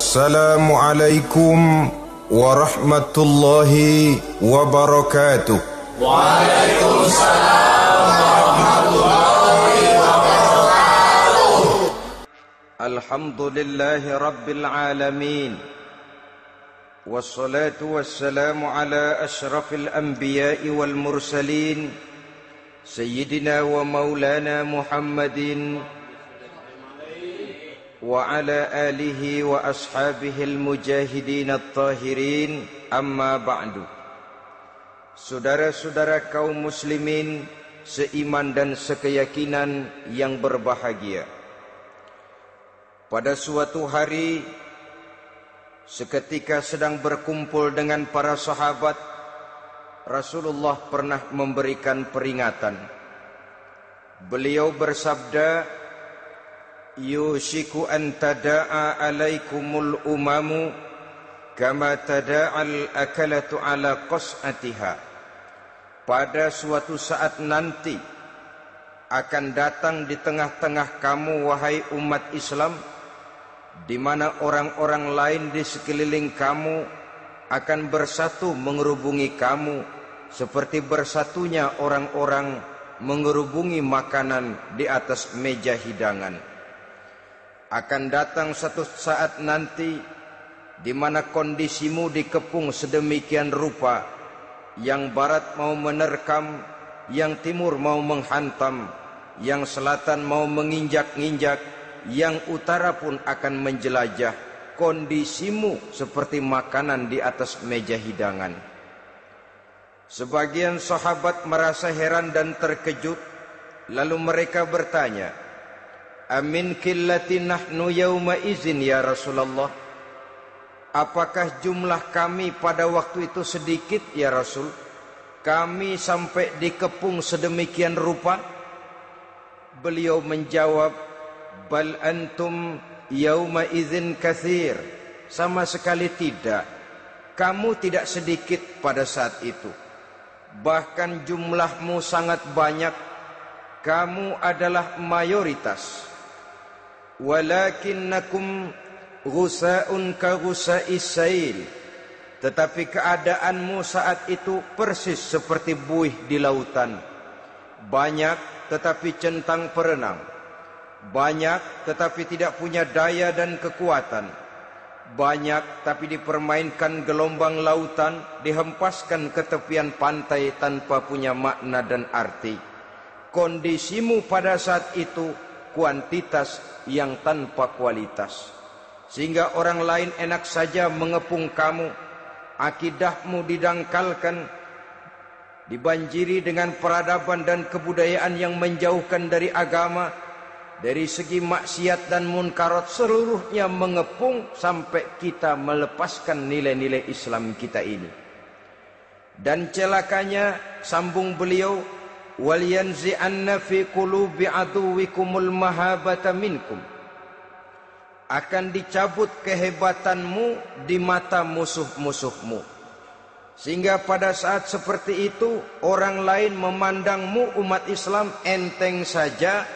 Assalamualaikum warahmatullahi wabarakatuh. Waalaikumsalam warahmatullahi wabarakatuh. Alhamdulillahi rabbil alamin. Wassalatu wassalamu ala ashrafil anbiya'i wal mursalin Sayyidina wa maulana Muhammadin wa ala alihi wa ashabihi al-mujahidin at-tahirin, amma ba'du. Saudara-saudara kaum muslimin seiman dan sekeyakinan yang berbahagia, pada suatu hari seketika sedang berkumpul dengan para sahabat, Rasulullah pernah memberikan peringatan. Beliau bersabda, yushiku an tada'a alaikumul umamu kama tada'al akalatu ala qas'atiha. Pada suatu saat nanti akan datang di tengah-tengah kamu, wahai umat Islam, di mana orang-orang lain di sekeliling kamu akan bersatu mengerubungi kamu seperti bersatunya orang-orang mengerubungi makanan di atas meja hidangan. Akan datang satu saat nanti di mana kondisimu dikepung sedemikian rupa, yang barat mau menerkam, yang timur mau menghantam, yang selatan mau menginjak-injak, yang utara pun akan menjelajah. Kondisimu seperti makanan di atas meja hidangan. Sebagian sahabat merasa heran dan terkejut, lalu mereka bertanya, amin qillati nahnu yawma izin ya Rasulullah? Apakah jumlah kami pada waktu itu sedikit ya Rasul? Kami sampai dikepung sedemikian rupa? Beliau menjawab, bal antum yawma izin katsir. Sama sekali tidak. Kamu tidak sedikit pada saat itu. Bahkan jumlahmu sangat banyak. Kamu adalah mayoritas. Walakinnakum ghusa'un ka ghusa'is sail. Tetapi keadaanmu saat itu persis seperti buih di lautan. Banyak tetapi centang perenang. Banyak tetapi tidak punya daya dan kekuatan. Banyak tapi dipermainkan gelombang lautan, dihempaskan ke tepian pantai tanpa punya makna dan arti. Kondisimu pada saat itu kuantitas yang tanpa kualitas, sehingga orang lain enak saja mengepung kamu. Akidahmu didangkalkan, dibanjiri dengan peradaban dan kebudayaan yang menjauhkan dari agama. Dari segi maksiat dan munkarat seluruhnya mengepung sampai kita melepaskan nilai-nilai Islam kita ini. Dan celakanya, sambung beliau, wal yanzi'anna fi qulubi aduwikumul mahabata minkum. Akan dicabut kehebatanmu di mata musuh-musuhmu, sehingga pada saat seperti itu orang lain memandangmu umat Islam enteng saja,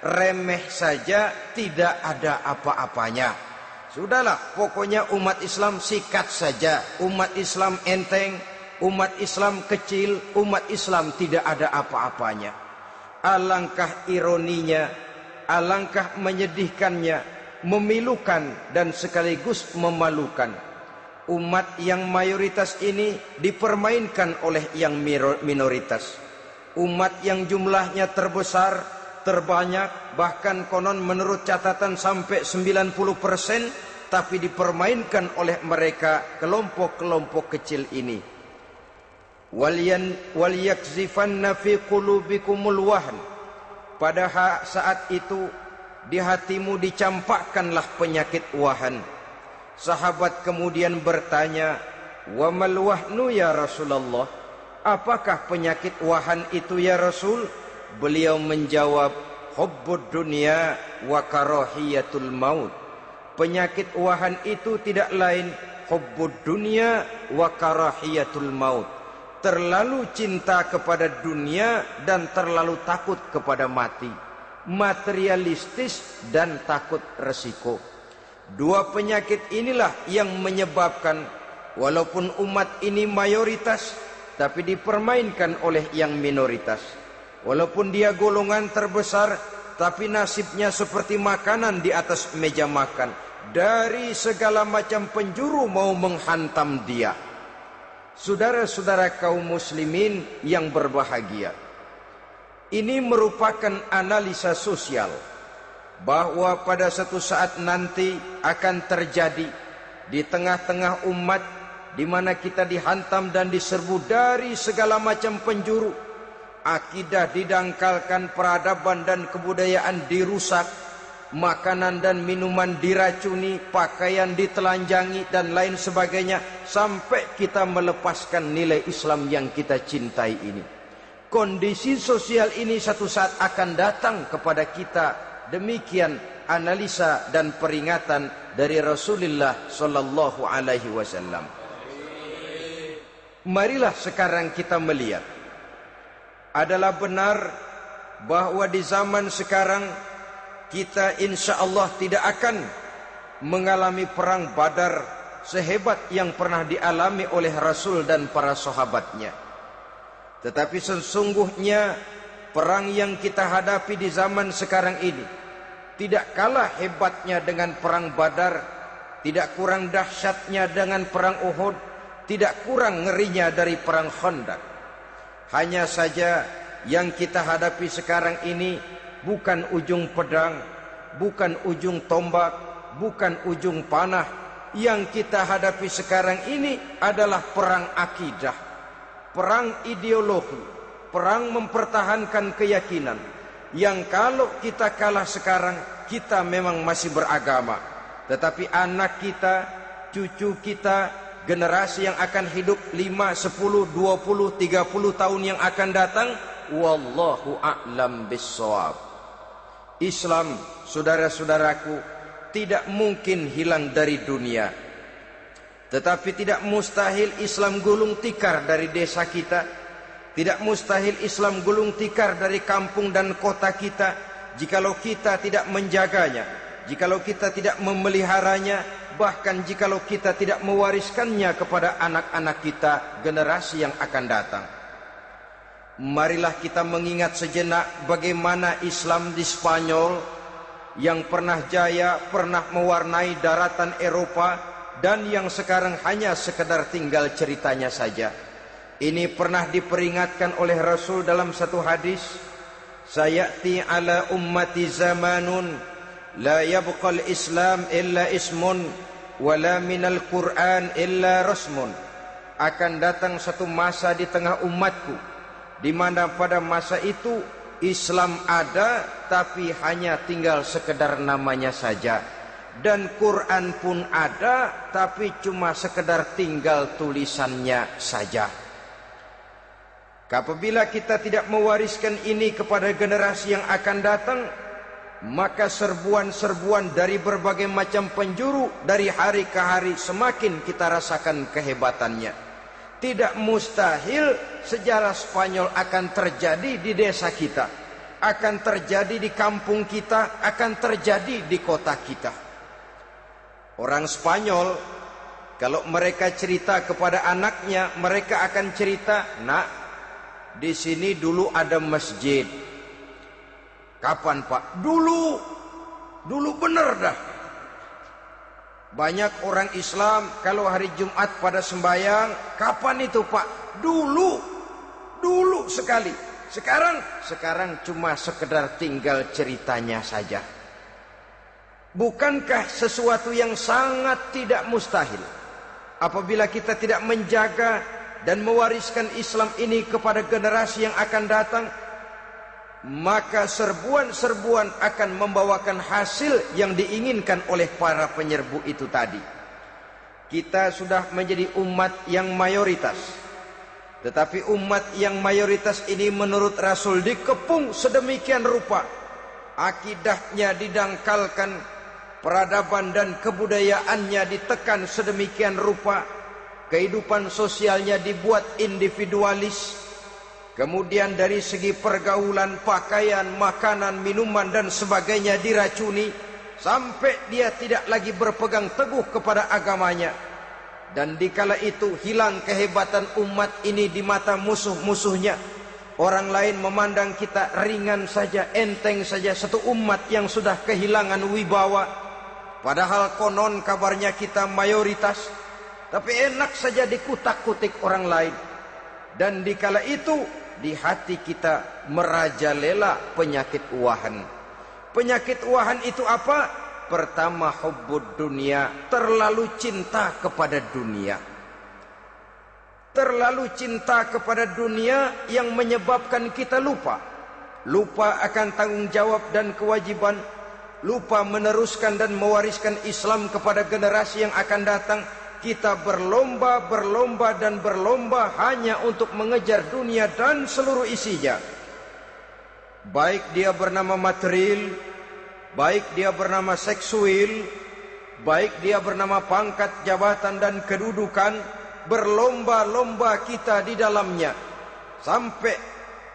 remeh saja, tidak ada apa-apanya. Sudahlah, pokoknya umat Islam sikat saja. Umat Islam enteng, umat Islam kecil, umat Islam tidak ada apa-apanya. Alangkah ironinya, alangkah menyedihkannya, memilukan dan sekaligus memalukan. Umat yang mayoritas ini dipermainkan oleh yang minoritas. Umat yang jumlahnya terbesar, terbanyak, bahkan konon menurut catatan sampai 90%, tapi dipermainkan oleh mereka, kelompok-kelompok kecil ini. Wal yakzifanna fi qulubikumul wahn. Pada saat itu di hatimu dicampakkanlah penyakit wahan. Sahabat kemudian bertanya, wa mal wahnu ya Rasulullah? Apakah penyakit wahan itu ya Rasul? Beliau menjawab, hubbud dunya wa karahiyatul maut. Penyakit wahan itu tidak lain hubbud dunya wa karahiyatul maut. Terlalu cinta kepada dunia dan terlalu takut kepada mati. Materialistis dan takut resiko. Dua penyakit inilah yang menyebabkan walaupun umat ini mayoritas, tapi dipermainkan oleh yang minoritas. Walaupun dia golongan terbesar, tapi nasibnya seperti makanan di atas meja makan. Dari segala macam penjuru mau menghantam dia. Saudara-saudara kaum muslimin yang berbahagia, ini merupakan analisa sosial bahwa pada satu saat nanti akan terjadi di tengah-tengah umat di mana kita dihantam dan diserbu dari segala macam penjuru. Akidah didangkalkan, peradaban dan kebudayaan dirusak, makanan dan minuman diracuni, pakaian ditelanjangi dan lain sebagainya, sampai kita melepaskan nilai Islam yang kita cintai ini. Kondisi sosial ini satu saat akan datang kepada kita. Demikian analisa dan peringatan dari Rasulullah sallallahu alaihi wasallam. Marilah sekarang kita melihat, adalah benar bahwa di zaman sekarang kita insya Allah tidak akan mengalami perang Badar sehebat yang pernah dialami oleh Rasul dan para sahabatnya. Tetapi sesungguhnya perang yang kita hadapi di zaman sekarang ini tidak kalah hebatnya dengan perang Badar, tidak kurang dahsyatnya dengan perang Uhud, tidak kurang ngerinya dari perang Khandaq. Hanya saja yang kita hadapi sekarang ini bukan ujung pedang, bukan ujung tombak, bukan ujung panah. Yang kita hadapi sekarang ini adalah perang akidah, perang ideologi, perang mempertahankan keyakinan. Yang kalau kita kalah sekarang, kita memang masih beragama. Tetapi anak kita, cucu kita, generasi yang akan hidup 5, 10, 20, 30 tahun yang akan datang, wallahu a'lam bissawab. Islam, saudara-saudaraku, tidak mungkin hilang dari dunia. Tetapi tidak mustahil Islam gulung tikar dari desa kita. Tidak mustahil Islam gulung tikar dari kampung dan kota kita, jikalau kita tidak menjaganya, jikalau kita tidak memeliharanya, bahkan jikalau kita tidak mewariskannya kepada anak-anak kita, generasi yang akan datang. Marilah kita mengingat sejenak bagaimana Islam di Spanyol yang pernah jaya, pernah mewarnai daratan Eropa, dan yang sekarang hanya sekedar tinggal ceritanya saja. Ini pernah diperingatkan oleh Rasul dalam satu hadis, sayati ala ummati zamanun la yabqal Islam illa ismun wala minal Quran illa rasmun. Akan datang satu masa di tengah umatku di mana pada masa itu Islam ada tapi hanya tinggal sekedar namanya saja, dan Quran pun ada tapi cuma sekedar tinggal tulisannya saja. Apabila kita tidak mewariskan ini kepada generasi yang akan datang, maka serbuan-serbuan dari berbagai macam penjuru dari hari ke hari semakin kita rasakan kehebatannya. Tidak mustahil sejarah Spanyol akan terjadi di desa kita, akan terjadi di kampung kita, akan terjadi di kota kita. Orang Spanyol, kalau mereka cerita kepada anaknya, mereka akan cerita, nak, di sini dulu ada masjid. Kapan Pak? Dulu bener dah. Banyak orang Islam kalau hari Jumat pada sembahyang, kapan itu Pak? Dulu sekali. Sekarang cuma sekedar tinggal ceritanya saja. Bukankah sesuatu yang sangat tidak mustahil apabila kita tidak menjaga dan mewariskan Islam ini kepada generasi yang akan datang, maka serbuan-serbuan akan membawakan hasil yang diinginkan oleh para penyerbu itu tadi. Kita sudah menjadi umat yang mayoritas, tetapi umat yang mayoritas ini menurut Rasul dikepung sedemikian rupa, akidahnya didangkalkan, peradaban dan kebudayaannya ditekan sedemikian rupa, kehidupan sosialnya dibuat individualis, kemudian dari segi pergaulan, pakaian, makanan, minuman dan sebagainya diracuni, sampai dia tidak lagi berpegang teguh kepada agamanya. Dan dikala itu hilang kehebatan umat ini di mata musuh-musuhnya. Orang lain memandang kita ringan saja, enteng saja, satu umat yang sudah kehilangan wibawa. Padahal konon kabarnya kita mayoritas, tapi enak saja dikutak-kutik orang lain. Dan dikala itu di hati kita merajalela penyakit wahan. Penyakit wahan itu apa? Pertama, hubbud dunia, terlalu cinta kepada dunia. Terlalu cinta kepada dunia yang menyebabkan kita lupa akan tanggung jawab dan kewajiban, lupa meneruskan dan mewariskan Islam kepada generasi yang akan datang. Kita berlomba hanya untuk mengejar dunia dan seluruh isinya. Baik dia bernama material, baik dia bernama seksual, baik dia bernama pangkat, jabatan dan kedudukan, berlomba-lomba kita di dalamnya. Sampai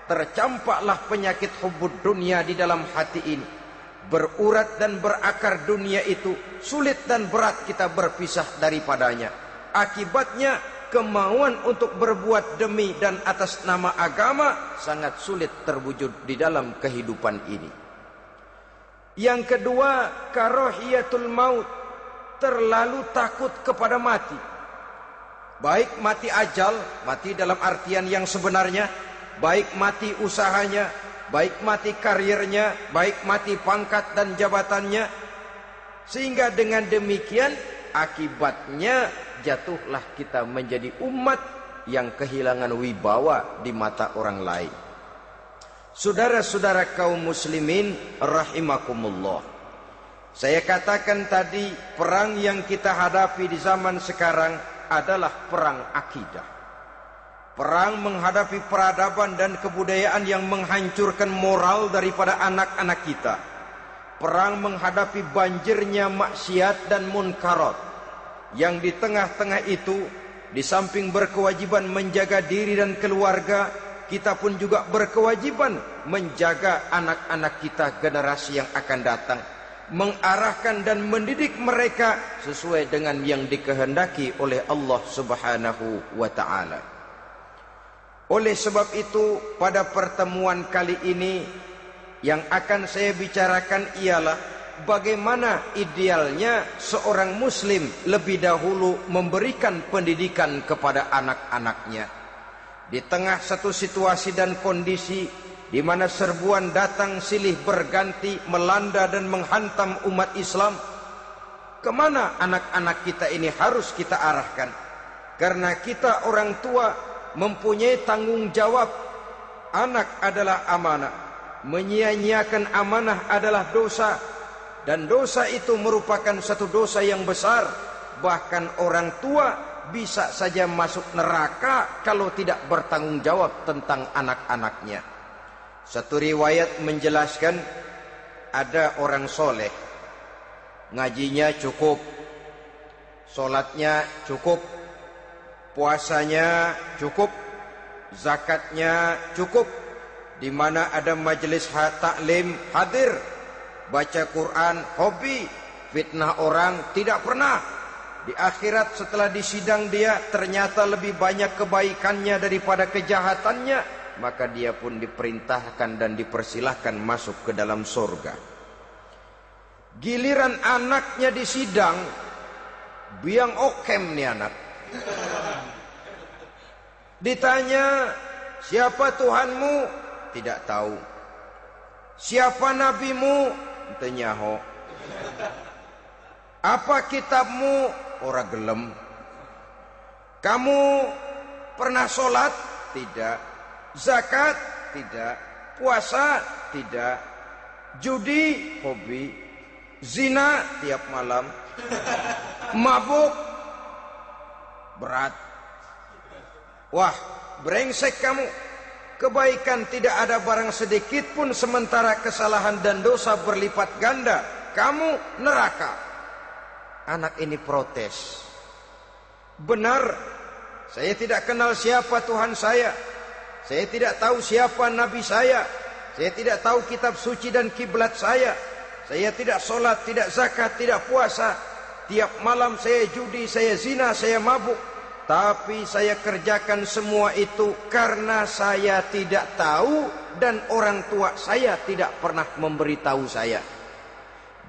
tercampaklah penyakit hubbud dunia di dalam hati ini. Berurat dan berakar dunia itu, sulit dan berat kita berpisah daripadanya. Akibatnya kemauan untuk berbuat demi dan atas nama agama sangat sulit terwujud di dalam kehidupan ini. Yang kedua, karahiyatul maut, terlalu takut kepada mati. Baik mati ajal, mati dalam artian yang sebenarnya, baik mati usahanya, baik mati karirnya, baik mati pangkat dan jabatannya. Sehingga dengan demikian akibatnya jatuhlah kita menjadi umat yang kehilangan wibawa di mata orang lain. Saudara-saudara kaum muslimin rahimakumullah, saya katakan tadi, perang yang kita hadapi di zaman sekarang adalah perang akidah. Perang menghadapi peradaban dan kebudayaan yang menghancurkan moral daripada anak-anak kita. Perang menghadapi banjirnya maksiat dan munkarat. Yang di tengah-tengah itu, di samping berkewajiban menjaga diri dan keluarga, kita pun juga berkewajiban menjaga anak-anak kita, generasi yang akan datang, mengarahkan dan mendidik mereka sesuai dengan yang dikehendaki oleh Allah Subhanahu wa ta'ala. Oleh sebab itu, pada pertemuan kali ini yang akan saya bicarakan ialah bagaimana idealnya seorang muslim lebih dahulu memberikan pendidikan kepada anak-anaknya. Di tengah satu situasi dan kondisi di mana serbuan datang silih berganti melanda dan menghantam umat Islam, kemana anak-anak kita ini harus kita arahkan? Karena kita orang tua mempunyai tanggung jawab. Anak adalah amanah, menyia-nyiakan amanah adalah dosa, dan dosa itu merupakan satu dosa yang besar. Bahkan orang tua bisa saja masuk neraka kalau tidak bertanggung jawab tentang anak-anaknya. Satu riwayat menjelaskan, ada orang soleh, ngajinya cukup, solatnya cukup, puasanya cukup, zakatnya cukup, di mana ada majelis taklim hadir, baca Quran hobi, fitnah orang tidak pernah. Di akhirat setelah disidang dia ternyata lebih banyak kebaikannya daripada kejahatannya, maka dia pun diperintahkan dan dipersilahkan masuk ke dalam surga. Giliran anaknya disidang, biang okem nih anak. Ditanya, siapa Tuhanmu? Tidak tahu. Siapa nabimu? Tenyaho. Apa kitabmu? Ora gelem. Kamu pernah sholat? Tidak. Zakat? Tidak. Puasa? Tidak. Judi? Hobi. Zina? Tiap malam. Mabuk? Berat. Wah, brengsek kamu. Kebaikan tidak ada barang sedikit pun, sementara kesalahan dan dosa berlipat ganda. Kamu neraka. Anak ini protes. Benar, saya tidak kenal siapa Tuhan saya. Saya tidak tahu siapa Nabi saya. Saya tidak tahu kitab suci dan kiblat saya. Saya tidak sholat, tidak zakat, tidak puasa. Tiap malam saya judi, saya zina, saya mabuk. Tapi saya kerjakan semua itu karena saya tidak tahu dan orang tua saya tidak pernah memberitahu saya.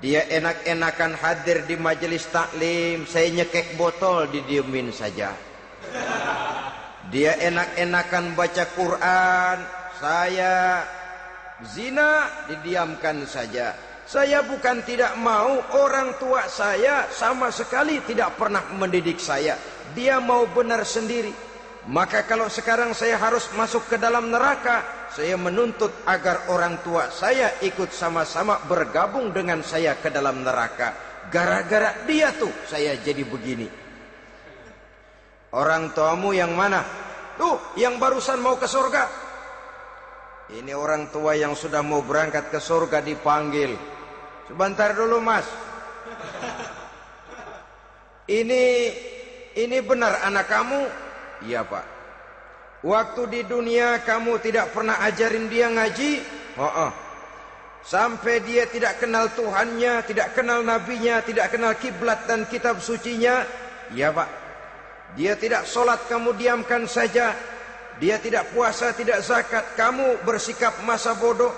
Dia enak-enakan hadir di majelis taklim, saya nyekek botol, didiemin saja. Dia enak-enakan baca Quran, saya zina, didiamkan saja. Saya bukan tidak mau, orang tua saya sama sekali tidak pernah mendidik saya. Dia mau benar sendiri. Maka kalau sekarang saya harus masuk ke dalam neraka, saya menuntut agar orang tua saya ikut sama-sama bergabung dengan saya ke dalam neraka. Gara-gara dia tuh saya jadi begini. Orang tuamu yang mana? Tuh, yang barusan mau ke surga. Ini orang tua yang sudah mau berangkat ke surga dipanggil. Sebentar dulu mas. Ini benar anak kamu? Iya pak. Waktu di dunia kamu tidak pernah ajarin dia ngaji? Sampai dia tidak kenal Tuhannya, tidak kenal nabinya, tidak kenal kiblat dan kitab sucinya? Iya pak. Dia tidak sholat, kamu diamkan saja. Dia tidak puasa, tidak zakat, kamu bersikap masa bodoh.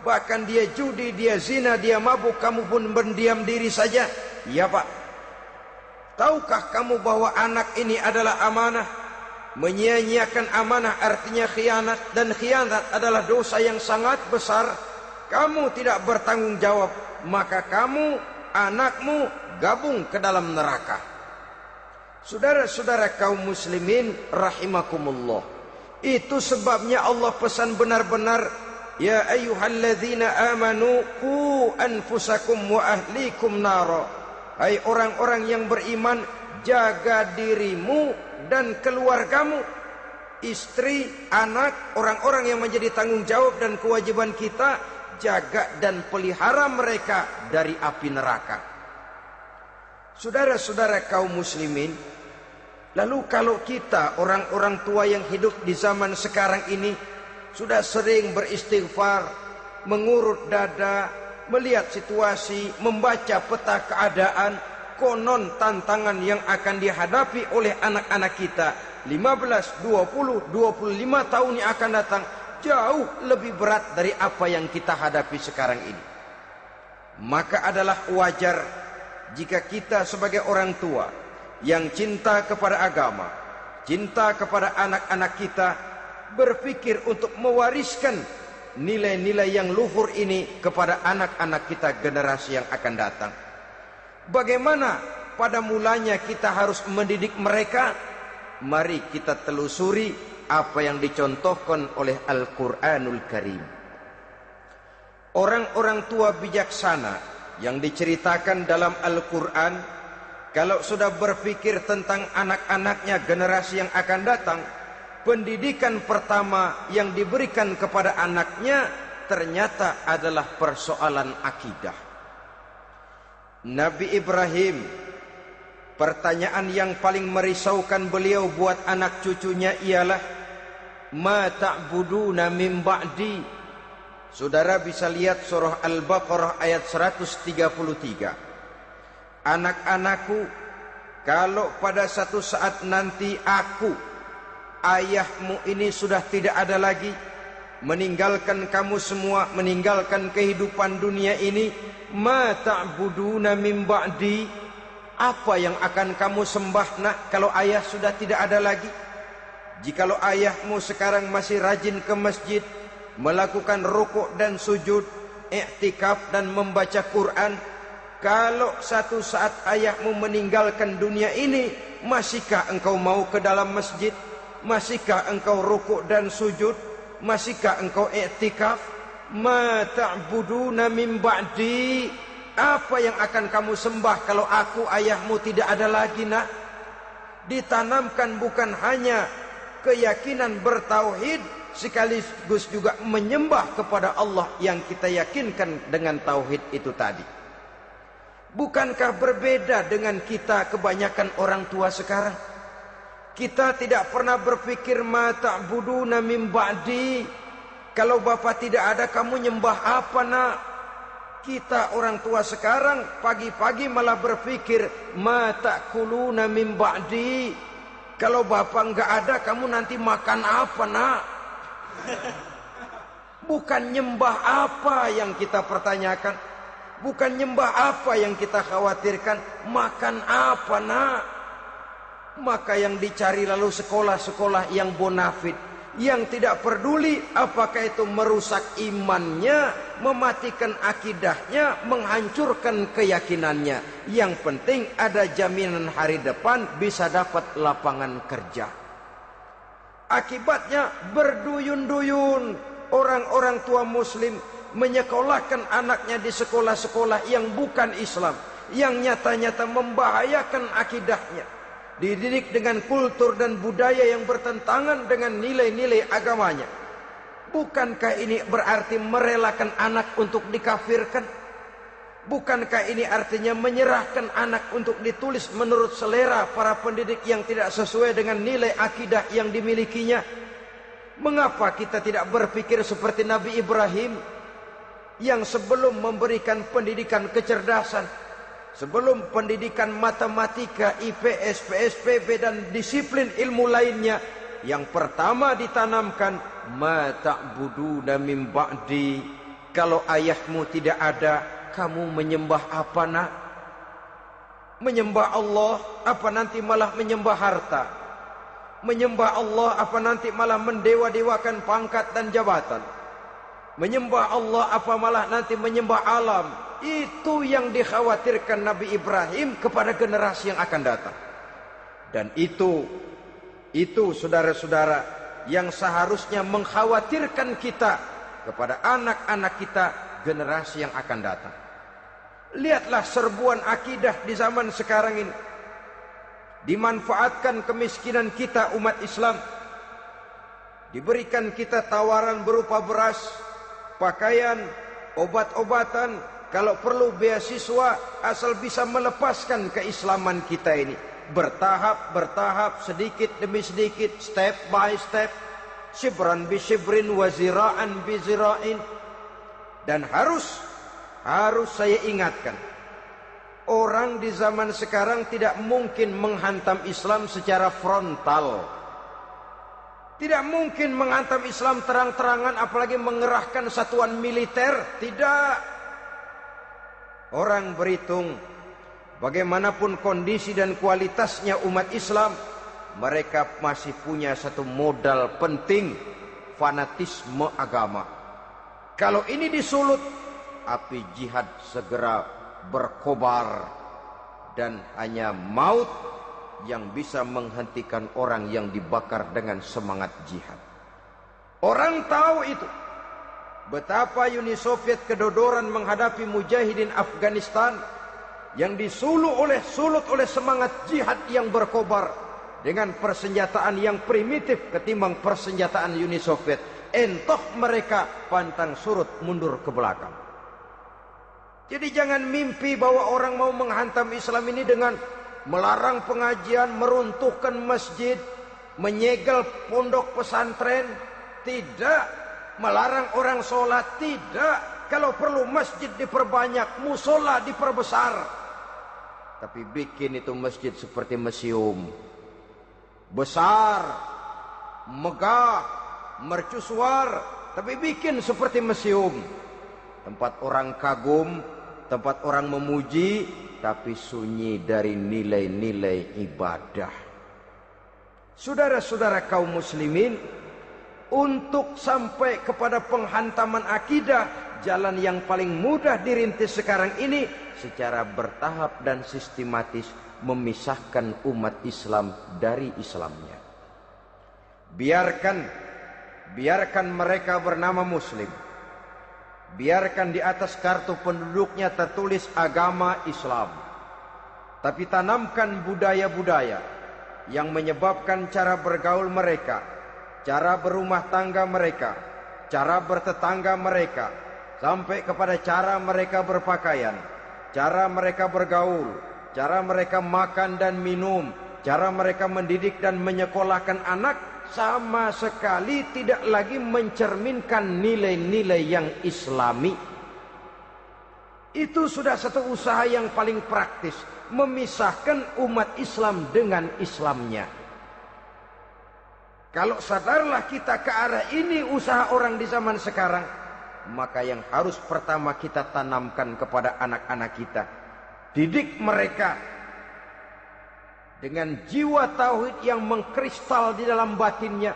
Bahkan dia judi, dia zina, dia mabuk, kamu pun berdiam diri saja. Iya pak. Tahukah kamu bahwa anak ini adalah amanah? Menyia-nyiakan amanah artinya khianat, dan khianat adalah dosa yang sangat besar. Kamu tidak bertanggung jawab, maka kamu, anakmu gabung ke dalam neraka. Saudara-saudara kaum muslimin rahimakumullah, itu sebabnya Allah pesan benar-benar, ya ayyuhalladzina amanu qu anfusakum wa ahlikum nara. Hai orang-orang yang beriman, jaga dirimu dan keluargamu, istri, anak, orang-orang yang menjadi tanggung jawab dan kewajiban kita, jaga dan pelihara mereka dari api neraka. Saudara-saudara kaum muslimin, lalu kalau kita orang-orang tua yang hidup di zaman sekarang ini sudah sering beristighfar, mengurut dada, melihat situasi, membaca peta keadaan, konon tantangan yang akan dihadapi oleh anak-anak kita 15, 20, 25 tahun yang akan datang jauh lebih berat dari apa yang kita hadapi sekarang ini. Maka adalah wajar jika kita sebagai orang tua yang cinta kepada agama, cinta kepada anak-anak kita, berpikir untuk mewariskan nilai-nilai yang luhur ini kepada anak-anak kita generasi yang akan datang. Bagaimana pada mulanya kita harus mendidik mereka? Mari kita telusuri apa yang dicontohkan oleh Al-Quranul Karim. Orang-orang tua bijaksana yang diceritakan dalam Al-Quran, kalau sudah berpikir tentang anak-anaknya generasi yang akan datang, pendidikan pertama yang diberikan kepada anaknya ternyata adalah persoalan akidah. Nabi Ibrahim, pertanyaan yang paling merisaukan beliau buat anak cucunya ialah, ma ta'buduna min ba'di. Saudara bisa lihat surah Al-Baqarah ayat 133. Anak-anakku, kalau pada satu saat nanti aku, ayahmu ini sudah tidak ada lagi, meninggalkan kamu semua, meninggalkan kehidupan dunia ini, ma ta'buduna min ba'di, apa yang akan kamu sembah nak kalau ayah sudah tidak ada lagi? Jikalau ayahmu sekarang masih rajin ke masjid, melakukan rukuk dan sujud, i'tikaf dan membaca Quran, kalau satu saat ayahmu meninggalkan dunia ini, masihkah engkau mau ke dalam masjid? Masihkah engkau rukuk dan sujud? Masihkah engkau i'tikaf? Ma ta'buduna min ba'di, apa yang akan kamu sembah kalau aku ayahmu tidak ada lagi nak? Ditanamkan bukan hanya keyakinan bertauhid, sekaligus juga menyembah kepada Allah yang kita yakinkan dengan tauhid itu tadi. Bukankah berbeda dengan kita kebanyakan orang tua sekarang? Kita tidak pernah berpikir ma ta'buduna min ba'di. Kalau bapak tidak ada, kamu nyembah apa nak? Kita orang tua sekarang pagi-pagi malah berpikir, ma ta'kuluna min ba'di. Kalau bapak enggak ada, kamu nanti makan apa, nak? Bukan nyembah apa yang kita pertanyakan, bukan nyembah apa yang kita khawatirkan, makan apa, nak? Maka yang dicari lalu sekolah-sekolah yang bonafit, yang tidak peduli apakah itu merusak imannya, mematikan akidahnya, menghancurkan keyakinannya. Yang penting ada jaminan hari depan bisa dapat lapangan kerja. Akibatnya berduyun-duyun orang-orang tua muslim menyekolahkan anaknya di sekolah-sekolah yang bukan Islam, yang nyata-nyata membahayakan akidahnya, dididik dengan kultur dan budaya yang bertentangan dengan nilai-nilai agamanya. Bukankah ini berarti merelakan anak untuk dikafirkan? Bukankah ini artinya menyerahkan anak untuk ditulis menurut selera para pendidik yang tidak sesuai dengan nilai akidah yang dimilikinya? Mengapa kita tidak berpikir seperti Nabi Ibrahim, yang sebelum memberikan pendidikan kecerdasan, sebelum pendidikan matematika, IPS, PSPB dan disiplin ilmu lainnya, yang pertama ditanamkan, ma ta'buduna min ba'di. Kalau ayahmu tidak ada, kamu menyembah apa, nak? Menyembah Allah apa nanti malah menyembah harta? Menyembah Allah apa nanti malah mendewa-dewakan pangkat dan jabatan? Menyembah Allah apa malah nanti menyembah alam? Itu yang dikhawatirkan Nabi Ibrahim kepada generasi yang akan datang. Dan itu saudara-saudara yang seharusnya mengkhawatirkan kita kepada anak-anak kita, generasi yang akan datang. Lihatlah serbuan akidah di zaman sekarang ini. Dimanfaatkan kemiskinan kita umat Islam. Diberikan kita tawaran berupa beras, pakaian, obat-obatan, kalau perlu beasiswa, asal bisa melepaskan keislaman kita ini. Bertahap, sedikit demi sedikit, step by step, shibran bi shibrin wa zira'an bi zira'in. Dan harus saya ingatkan, orang di zaman sekarang tidak mungkin menghantam Islam secara frontal. Tidak mungkin menghantam Islam terang-terangan, apalagi mengerahkan satuan militer. Tidak. Orang berhitung bagaimanapun kondisi dan kualitasnya umat Islam, mereka masih punya satu modal penting, fanatisme agama. Kalau ini disulut, api jihad segera berkobar, dan hanya maut yang bisa menghentikan orang yang dibakar dengan semangat jihad. Orang tahu itu. Betapa Uni Soviet kedodoran menghadapi mujahidin Afghanistan yang disulut oleh semangat jihad yang berkobar dengan persenjataan yang primitif ketimbang persenjataan Uni Soviet. Entah mereka pantang surut mundur ke belakang. Jadi jangan mimpi bahwa orang mau menghantam Islam ini dengan melarang pengajian, meruntuhkan masjid, menyegel pondok pesantren. Tidak. Melarang orang sholat. Tidak. Kalau perlu masjid diperbanyak, musola diperbesar. Tapi bikin itu masjid seperti museum. Besar, megah, mercusuar, tapi bikin seperti museum. Tempat orang kagum, tempat orang memuji, tapi sunyi dari nilai-nilai ibadah. Saudara-saudara kaum muslimin, untuk sampai kepada penghantaman akidah, jalan yang paling mudah dirintis sekarang ini secara bertahap dan sistematis, memisahkan umat Islam dari Islamnya. Biarkan mereka bernama Muslim. Biarkan di atas kartu penduduknya tertulis agama Islam. Tapi tanamkan budaya-budaya yang menyebabkan cara bergaul mereka, cara berumah tangga mereka, cara bertetangga mereka, sampai kepada cara mereka berpakaian, cara mereka bergaul, cara mereka makan dan minum, cara mereka mendidik dan menyekolahkan anak, sama sekali tidak lagi mencerminkan nilai-nilai yang Islami. Itu sudah satu usaha yang paling praktis, memisahkan umat Islam dengan Islamnya. Kalau sadarlah kita ke arah ini usaha orang di zaman sekarang, maka yang harus pertama kita tanamkan kepada anak-anak kita, didik mereka dengan jiwa tauhid yang mengkristal di dalam batinnya,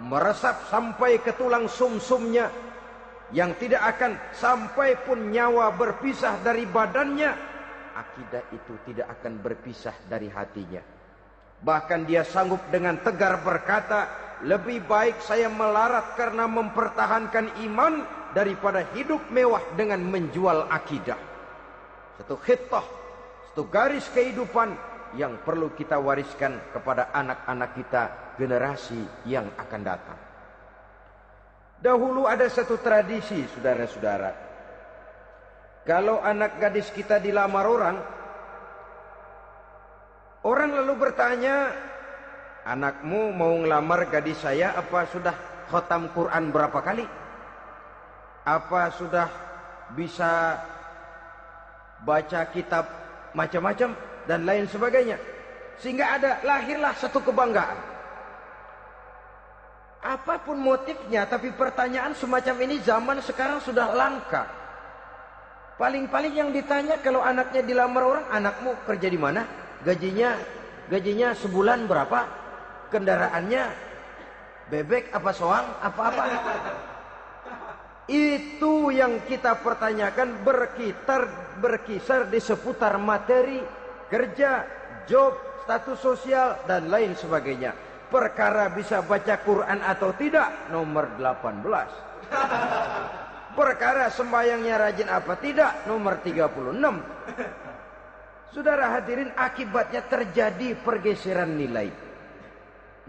meresap sampai ke tulang sumsumnya, yang tidak akan sampai pun nyawa berpisah dari badannya, akidah itu tidak akan berpisah dari hatinya. Bahkan dia sanggup dengan tegar berkata, lebih baik saya melarat karena mempertahankan iman daripada hidup mewah dengan menjual akidah. Satu khittah, satu garis kehidupan yang perlu kita wariskan kepada anak-anak kita, generasi yang akan datang. Dahulu ada satu tradisi, saudara-saudara. Kalau anak gadis kita dilamar orang lalu bertanya, anakmu mau ngelamar gadis saya, apa sudah khatam Quran berapa kali? Apa sudah bisa baca kitab macam-macam dan lain sebagainya? Sehingga lahirlah satu kebanggaan. Apapun motifnya, tapi pertanyaan semacam ini zaman sekarang sudah langka. Paling-paling yang ditanya kalau anaknya dilamar orang, anakmu kerja di mana? Gajinya sebulan berapa? Kendaraannya bebek apa soang? Apa-apa? Itu yang kita pertanyakan, berkisar di seputar materi, kerja, job, status sosial, dan lain sebagainya. Perkara bisa baca Quran atau tidak, nomor 18. Perkara sembahyangnya rajin apa tidak, nomor 36. Saudara hadirin, akibatnya terjadi pergeseran nilai.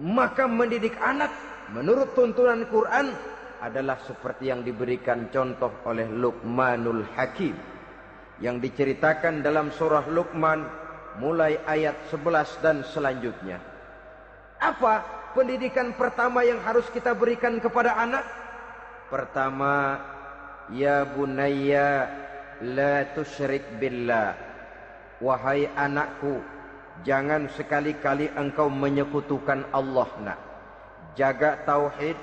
Maka mendidik anak menurut tuntunan Quran adalah seperti yang diberikan contoh oleh Luqmanul Hakim, yang diceritakan dalam surah Luqman mulai ayat 11 dan selanjutnya. Apa pendidikan pertama yang harus kita berikan kepada anak? Pertama, ya bunayya la tusyrik billah. Wahai anakku, jangan sekali-kali engkau menyekutukan Allah. Nak, jaga tauhid,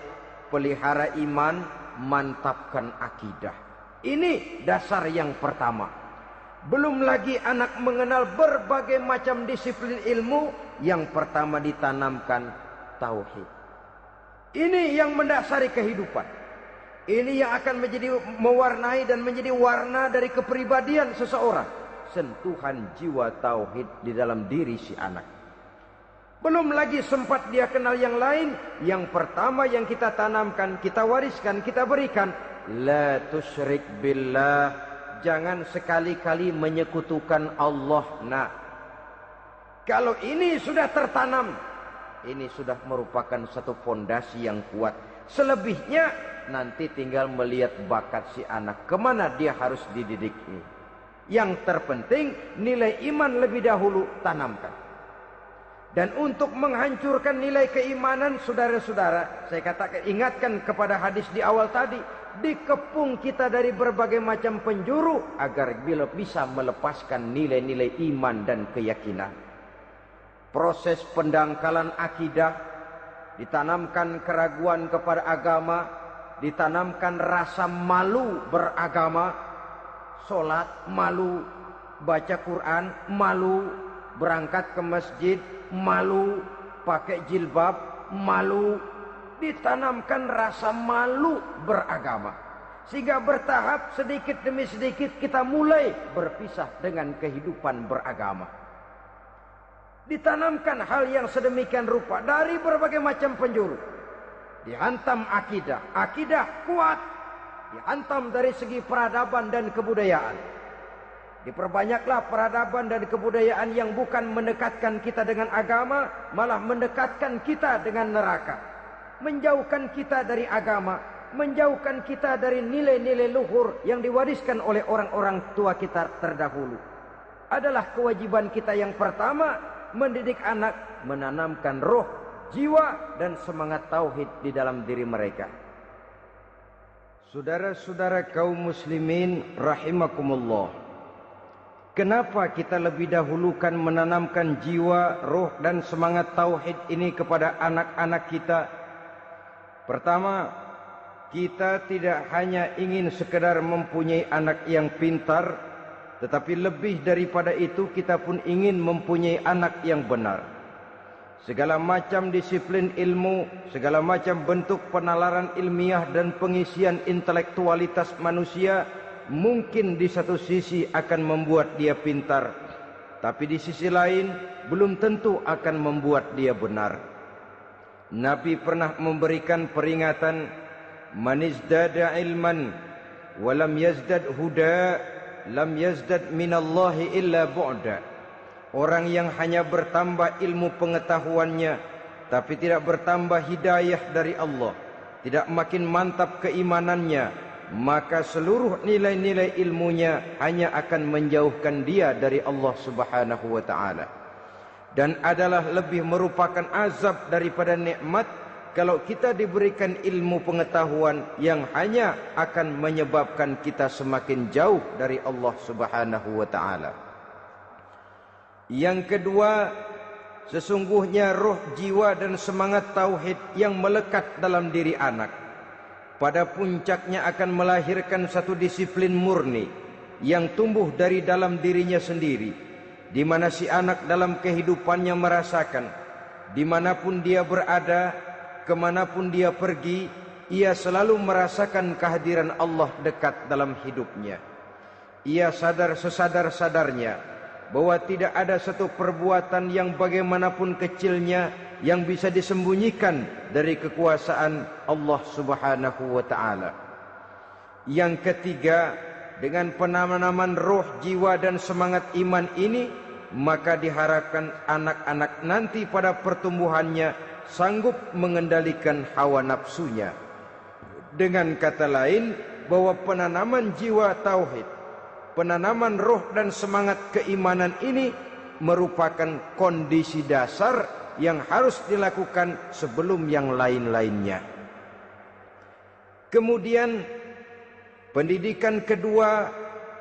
pelihara iman, mantapkan akidah. Ini dasar yang pertama. Belum lagi anak mengenal berbagai macam disiplin ilmu, yang pertama ditanamkan tauhid. Ini yang mendasari kehidupan. Ini yang akan menjadi mewarnai dan menjadi warna dari kepribadian seseorang. Sentuhan jiwa tauhid di dalam diri si anak. Belum lagi sempat dia kenal yang lain. Yang pertama yang kita tanamkan, kita wariskan, kita berikan, la tusyrik billah. Jangan sekali-kali menyekutukan Allah. Nah, kalau ini sudah tertanam, ini sudah merupakan satu fondasi yang kuat. Selebihnya nanti tinggal melihat bakat si anak, kemana dia harus dididik ini. Yang terpenting nilai iman lebih dahulu tanamkan. Dan untuk menghancurkan nilai keimanan, saudara-saudara, saya katakan, ingatkan kepada hadis di awal tadi, dikepung kita dari berbagai macam penjuru agar bila bisa melepaskan nilai-nilai iman dan keyakinan. Proses pendangkalan akidah, ditanamkan keraguan kepada agama, ditanamkan rasa malu beragama. Sholat malu, baca Quran malu, berangkat ke masjid malu, pakai jilbab malu. Ditanamkan rasa malu beragama, sehingga bertahap sedikit demi sedikit kita mulai berpisah dengan kehidupan beragama. Ditanamkan hal yang sedemikian rupa dari berbagai macam penjuru. Dihantam akidah, akidah kuat. Dihantam dari segi peradaban dan kebudayaan. Diperbanyaklah peradaban dan kebudayaan yang bukan mendekatkan kita dengan agama, malah mendekatkan kita dengan neraka. Menjauhkan kita dari agama, menjauhkan kita dari nilai-nilai luhur yang diwariskan oleh orang-orang tua kita terdahulu. Adalah kewajiban kita yang pertama, mendidik anak, menanamkan roh, jiwa, dan semangat tauhid di dalam diri mereka. Saudara-saudara kaum muslimin rahimakumullah. Kenapa kita lebih dahulukan menanamkan jiwa, roh dan semangat tauhid ini kepada anak-anak kita? Pertama, kita tidak hanya ingin sekedar mempunyai anak yang pintar, tetapi lebih daripada itu kita pun ingin mempunyai anak yang benar. Segala macam disiplin ilmu, segala macam bentuk penalaran ilmiah dan pengisian intelektualitas manusia mungkin di satu sisi akan membuat dia pintar, tapi di sisi lain belum tentu akan membuat dia benar. Nabi pernah memberikan peringatan, man izdada ilman walam yazdad huda lam yazdad minallahi illa bu'da. Orang yang hanya bertambah ilmu pengetahuannya tapi tidak bertambah hidayah dari Allah, tidak makin mantap keimanannya, maka seluruh nilai-nilai ilmunya hanya akan menjauhkan dia dari Allah Subhanahu wa taala. Dan adalah lebih merupakan azab daripada nikmat kalau kita diberikan ilmu pengetahuan yang hanya akan menyebabkan kita semakin jauh dari Allah Subhanahu wa taala. Yang kedua, sesungguhnya roh, jiwa dan semangat tauhid yang melekat dalam diri anak pada puncaknya akan melahirkan satu disiplin murni yang tumbuh dari dalam dirinya sendiri, di mana si anak dalam kehidupannya merasakan dimanapun dia berada, kemanapun dia pergi, ia selalu merasakan kehadiran Allah dekat dalam hidupnya. Ia sadar sesadar-sadarnya bahwa tidak ada satu perbuatan yang bagaimanapun kecilnya yang bisa disembunyikan dari kekuasaan Allah Subhanahu wa taala. Yang ketiga, dengan penanaman roh, jiwa dan semangat iman ini, maka diharapkan anak-anak nanti pada pertumbuhannya sanggup mengendalikan hawa nafsunya. Dengan kata lain, bahwa penanaman jiwa tauhid, penanaman roh dan semangat keimanan ini merupakan kondisi dasar yang harus dilakukan sebelum yang lain-lainnya. Kemudian pendidikan kedua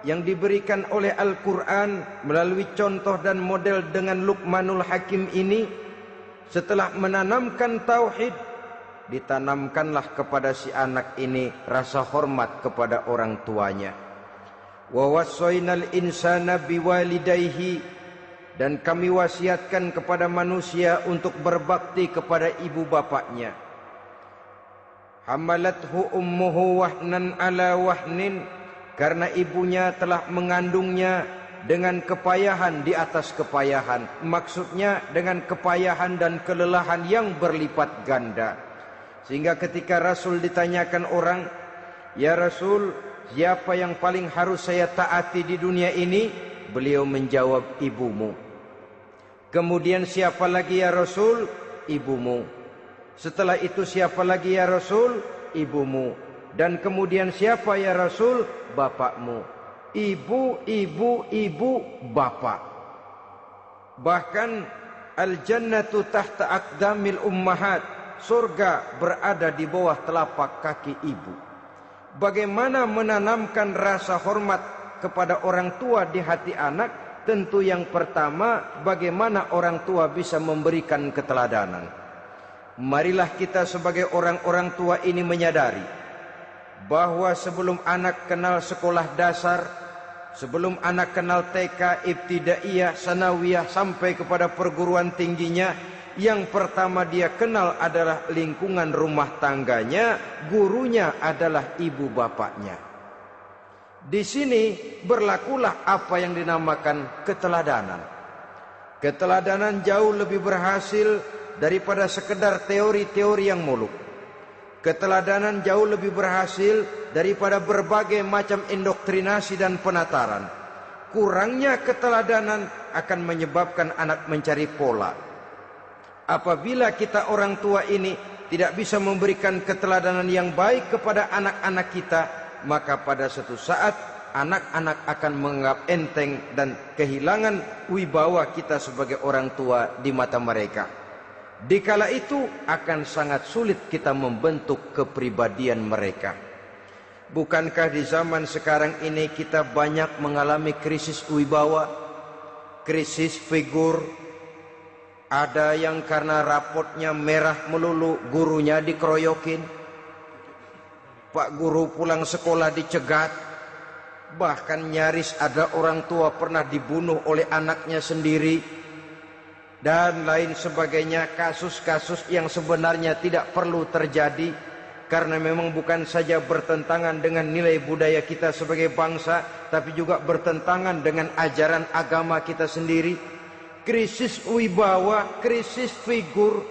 yang diberikan oleh Al-Quran melalui contoh dan model dengan Luqmanul Hakim ini, setelah menanamkan tauhid, ditanamkanlah kepada si anak ini rasa hormat kepada orang tuanya. Wa wassaynal insana biwalidayhi, dan kami wasiatkan kepada manusia untuk berbakti kepada ibu bapaknya. Hamalathu ummuhu wahnan ala wahnin, karena ibunya telah mengandungnya dengan kepayahan di atas kepayahan, maksudnya dengan kepayahan dan kelelahan yang berlipat ganda. Sehingga ketika Rasul ditanyakan orang, "Ya Rasul, siapa yang paling harus saya taati di dunia ini?" Beliau menjawab, "Ibumu." Kemudian, "Siapa lagi ya Rasul?" "Ibumu." Setelah itu, "Siapa lagi ya Rasul?" "Ibumu." Dan kemudian, "Siapa ya Rasul?" "Bapakmu." Ibu, ibu, ibu, bapak. Bahkan al-jannatu tahta aqdamil ummahat, surga berada di bawah telapak kaki ibu. Bagaimana menanamkan rasa hormat kepada orang tua di hati anak? Tentu yang pertama, bagaimana orang tua bisa memberikan keteladanan. Marilah kita sebagai orang-orang tua ini menyadari bahwa sebelum anak kenal sekolah dasar, sebelum anak kenal TK, ibtidaiyah, sanawiyah sampai kepada perguruan tingginya, yang pertama dia kenal adalah lingkungan rumah tangganya, gurunya adalah ibu bapaknya. Di sini berlakulah apa yang dinamakan keteladanan. Keteladanan jauh lebih berhasil daripada sekedar teori-teori yang muluk. Keteladanan jauh lebih berhasil daripada berbagai macam indoktrinasi dan penataran. Kurangnya keteladanan akan menyebabkan anak mencari pola. Apabila kita orang tua ini tidak bisa memberikan keteladanan yang baik kepada anak-anak kita, maka pada suatu saat anak-anak akan menganggap enteng dan kehilangan wibawa kita sebagai orang tua di mata mereka. Dikala itu akan sangat sulit kita membentuk kepribadian mereka. Bukankah di zaman sekarang ini kita banyak mengalami krisis wibawa, krisis figur? Ada yang karena rapotnya merah melulu, gurunya dikeroyokin. Pak guru pulang sekolah dicegat. Bahkan nyaris ada orang tua pernah dibunuh oleh anaknya sendiri. Dan lain sebagainya, kasus-kasus yang sebenarnya tidak perlu terjadi, karena memang bukan saja bertentangan dengan nilai budaya kita sebagai bangsa, tapi juga bertentangan dengan ajaran agama kita sendiri. Krisis wibawa, krisis figur,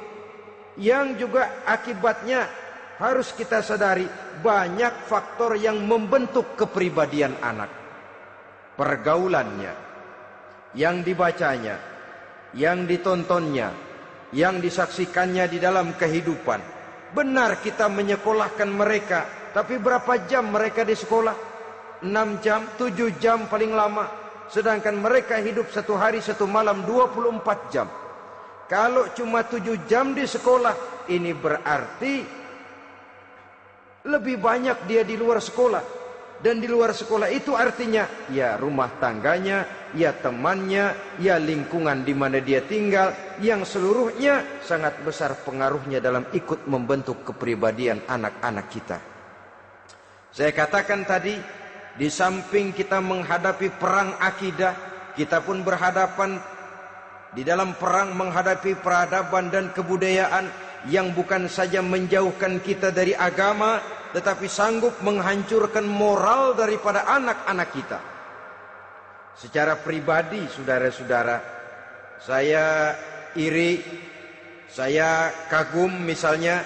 yang juga akibatnya harus kita sadari banyak faktor yang membentuk kepribadian anak. Pergaulannya, yang dibacanya, yang ditontonnya, yang disaksikannya di dalam kehidupan. Benar kita menyekolahkan mereka, tapi berapa jam mereka di sekolah? 6 jam, 7 jam paling lama. Sedangkan mereka hidup satu hari satu malam 24 jam. Kalau cuma 7 jam di sekolah, ini berarti lebih banyak dia di luar sekolah. Dan di luar sekolah itu artinya ya rumah tangganya, ya temannya, ya lingkungan di mana dia tinggal, yang seluruhnya sangat besar pengaruhnya dalam ikut membentuk kepribadian anak-anak kita. Saya katakan tadi, di samping kita menghadapi perang akidah, kita pun berhadapan di dalam perang menghadapi peradaban dan kebudayaan yang bukan saja menjauhkan kita dari agama, tetapi sanggup menghancurkan moral daripada anak-anak kita. Secara pribadi, saudara-saudara, saya iri, saya kagum misalnya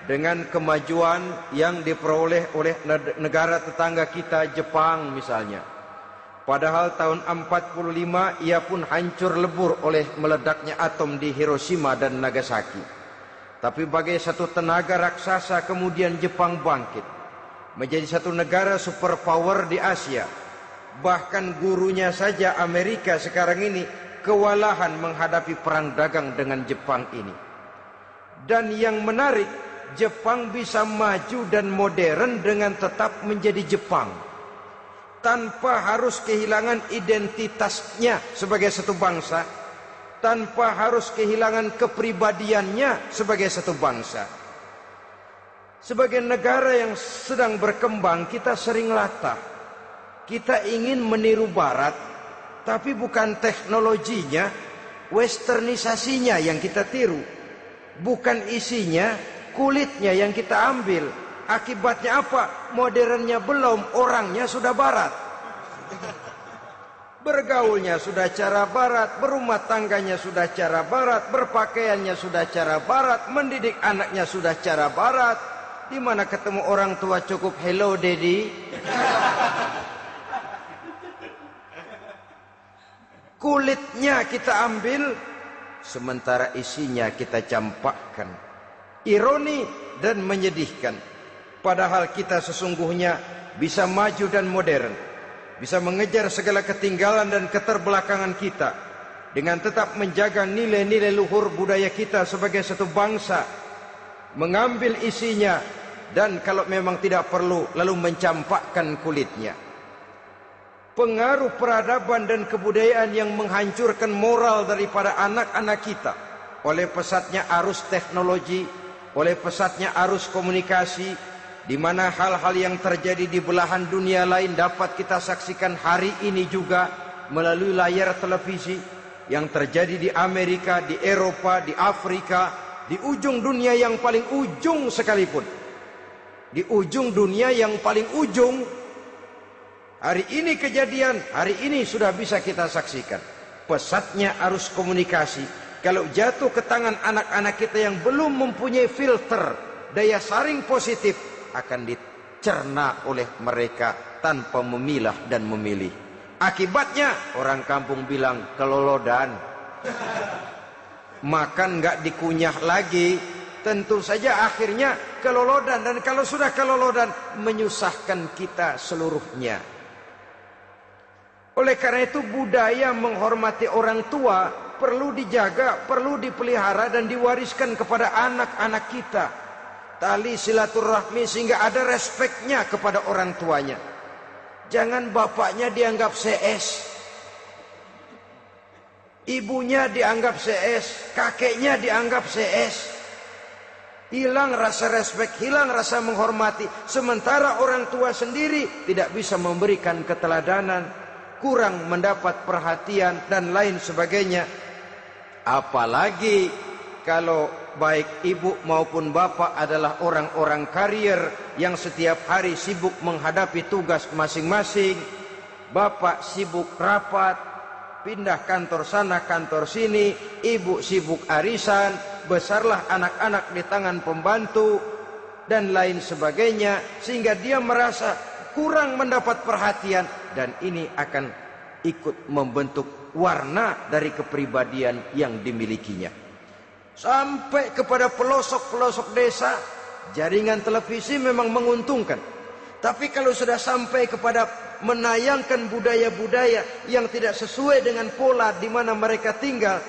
dengan kemajuan yang diperoleh oleh negara tetangga kita, Jepang misalnya. Padahal tahun 45 ia pun hancur lebur oleh meledaknya atom di Hiroshima dan Nagasaki. Tapi bagai satu tenaga raksasa kemudian Jepang bangkit menjadi satu negara superpower di Asia. Bahkan gurunya saja Amerika sekarang ini kewalahan menghadapi perang dagang dengan Jepang ini. Dan yang menarik, Jepang bisa maju dan modern dengan tetap menjadi Jepang, tanpa harus kehilangan identitasnya sebagai satu bangsa, tanpa harus kehilangan kepribadiannya sebagai satu bangsa. Sebagai negara yang sedang berkembang, kita sering latah. Kita ingin meniru Barat, tapi bukan teknologinya, westernisasinya yang kita tiru. Bukan isinya, kulitnya yang kita ambil. Akibatnya apa? Modernnya belum, orangnya sudah Barat. Bergaulnya sudah cara Barat, berumah tangganya sudah cara Barat, berpakaiannya sudah cara Barat, mendidik anaknya sudah cara Barat. Di mana ketemu orang tua cukup hello daddy. Kulitnya kita ambil, sementara isinya kita campakkan. Ironi dan menyedihkan. Padahal kita sesungguhnya bisa maju dan modern, bisa mengejar segala ketinggalan dan keterbelakangan kita, dengan tetap menjaga nilai-nilai luhur budaya kita sebagai satu bangsa, mengambil isinya, dan kalau memang tidak perlu, lalu mencampakkan kulitnya. Pengaruh peradaban dan kebudayaan yang menghancurkan moral daripada anak-anak kita, oleh pesatnya arus teknologi, oleh pesatnya arus komunikasi, di mana hal-hal yang terjadi di belahan dunia lain dapat kita saksikan hari ini juga melalui layar televisi. Yang terjadi di Amerika, di Eropa, di Afrika, di ujung dunia yang paling ujung sekalipun. Di ujung dunia yang paling ujung, hari ini kejadian, hari ini sudah bisa kita saksikan. Pesatnya arus komunikasi, kalau jatuh ke tangan anak-anak kita yang belum mempunyai filter, daya saring positif, akan dicerna oleh mereka tanpa memilah dan memilih. Akibatnya orang kampung bilang kelolodan. Makan nggak dikunyah lagi, tentu saja akhirnya kelolodan. Dan kalau sudah kelolodan, menyusahkan kita seluruhnya. Oleh karena itu budaya menghormati orang tua perlu dijaga, perlu dipelihara dan diwariskan kepada anak-anak kita. tali silaturahmi sehingga ada respeknya kepada orang tuanya. Jangan bapaknya dianggap CS, ibunya dianggap CS, kakeknya dianggap CS. Hilang rasa respek, hilang rasa menghormati. Sementara orang tua sendiri tidak bisa memberikan keteladanan, kurang mendapat perhatian dan lain sebagainya. Apalagi kalau baik ibu maupun bapak adalah orang-orang karier yang setiap hari sibuk menghadapi tugas masing-masing. Bapak sibuk rapat, pindah kantor sana kantor sini, ibu sibuk arisan, besarlah anak-anak di tangan pembantu dan lain sebagainya, sehingga dia merasa kurang mendapat perhatian, dan ini akan ikut membentuk warna dari kepribadian yang dimilikinya. Sampai kepada pelosok-pelosok desa, jaringan televisi memang menguntungkan. Tapi kalau sudah sampai kepada menayangkan budaya-budaya yang tidak sesuai dengan pola di mana mereka tinggal,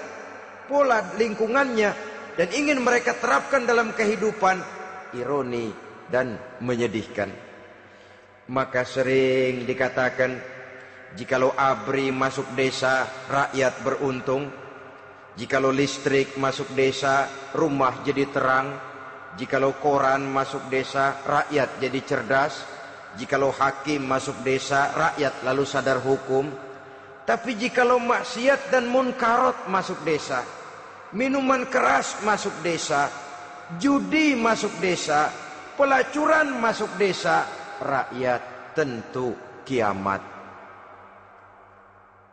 pola lingkungannya, dan ingin mereka terapkan dalam kehidupan, ironi dan menyedihkan. Maka sering dikatakan, jikalau ABRI masuk desa, rakyat beruntung. Jikalau listrik masuk desa, rumah jadi terang. Jikalau koran masuk desa, rakyat jadi cerdas. Jikalau hakim masuk desa, rakyat lalu sadar hukum. Tapi jikalau maksiat dan munkarat masuk desa, minuman keras masuk desa, judi masuk desa, pelacuran masuk desa, rakyat tentu kiamat.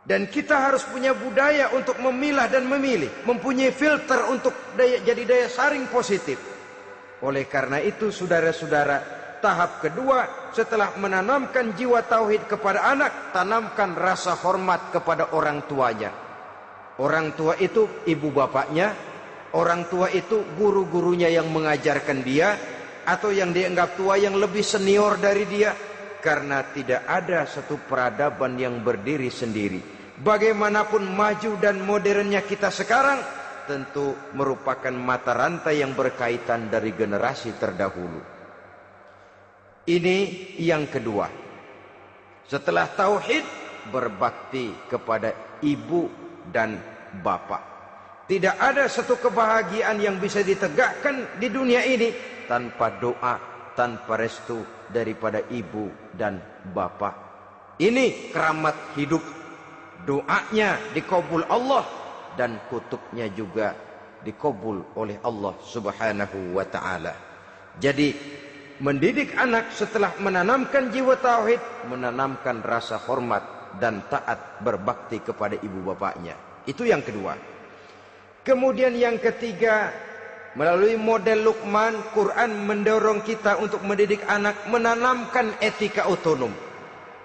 Dan kita harus punya budaya untuk memilah dan memilih, mempunyai filter untuk jadi daya saring positif. Oleh karena itu, saudara-saudara, tahap kedua setelah menanamkan jiwa tauhid kepada anak, tanamkan rasa hormat kepada orang tuanya. Orang tua itu ibu bapaknya, orang tua itu guru-gurunya yang mengajarkan dia, atau yang dianggap tua yang lebih senior dari dia. Karena tidak ada satu peradaban yang berdiri sendiri. Bagaimanapun maju dan modernnya kita sekarang, tentu merupakan mata rantai yang berkaitan dari generasi terdahulu. Ini yang kedua. Setelah tauhid, berbakti kepada ibu dan bapak. Tidak ada satu kebahagiaan yang bisa ditegakkan di dunia ini tanpa doa, tanpa restu daripada ibu dan bapak. Ini keramat hidup. Doanya dikabul Allah dan kutuknya juga dikabul oleh Allah Subhanahu wa ta'ala. Jadi mendidik anak setelah menanamkan jiwa tauhid, menanamkan rasa hormat dan taat berbakti kepada ibu bapaknya. Itu yang kedua. Kemudian yang ketiga, melalui model Luqman, Quran mendorong kita untuk mendidik anak, menanamkan etika otonom.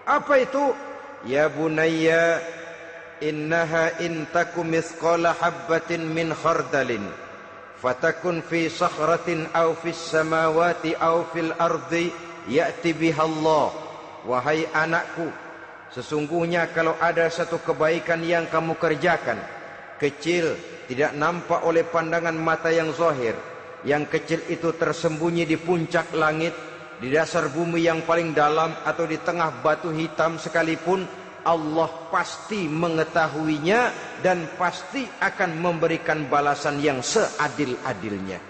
Apa itu? Ya bunayya, innaha intakum mithqala habbatin min khardalin fatakun fi sakhratin aw fis samawati aw fil ardi ya'ti biha Allah. Wahai anakku, sesungguhnya kalau ada satu kebaikan yang kamu kerjakan, kecil, tidak nampak oleh pandangan mata yang zahir, yang kecil itu tersembunyi di puncak langit, di dasar bumi yang paling dalam, atau di tengah batu hitam sekalipun, Allah pasti mengetahuinya dan pasti akan memberikan balasan yang seadil-adilnya.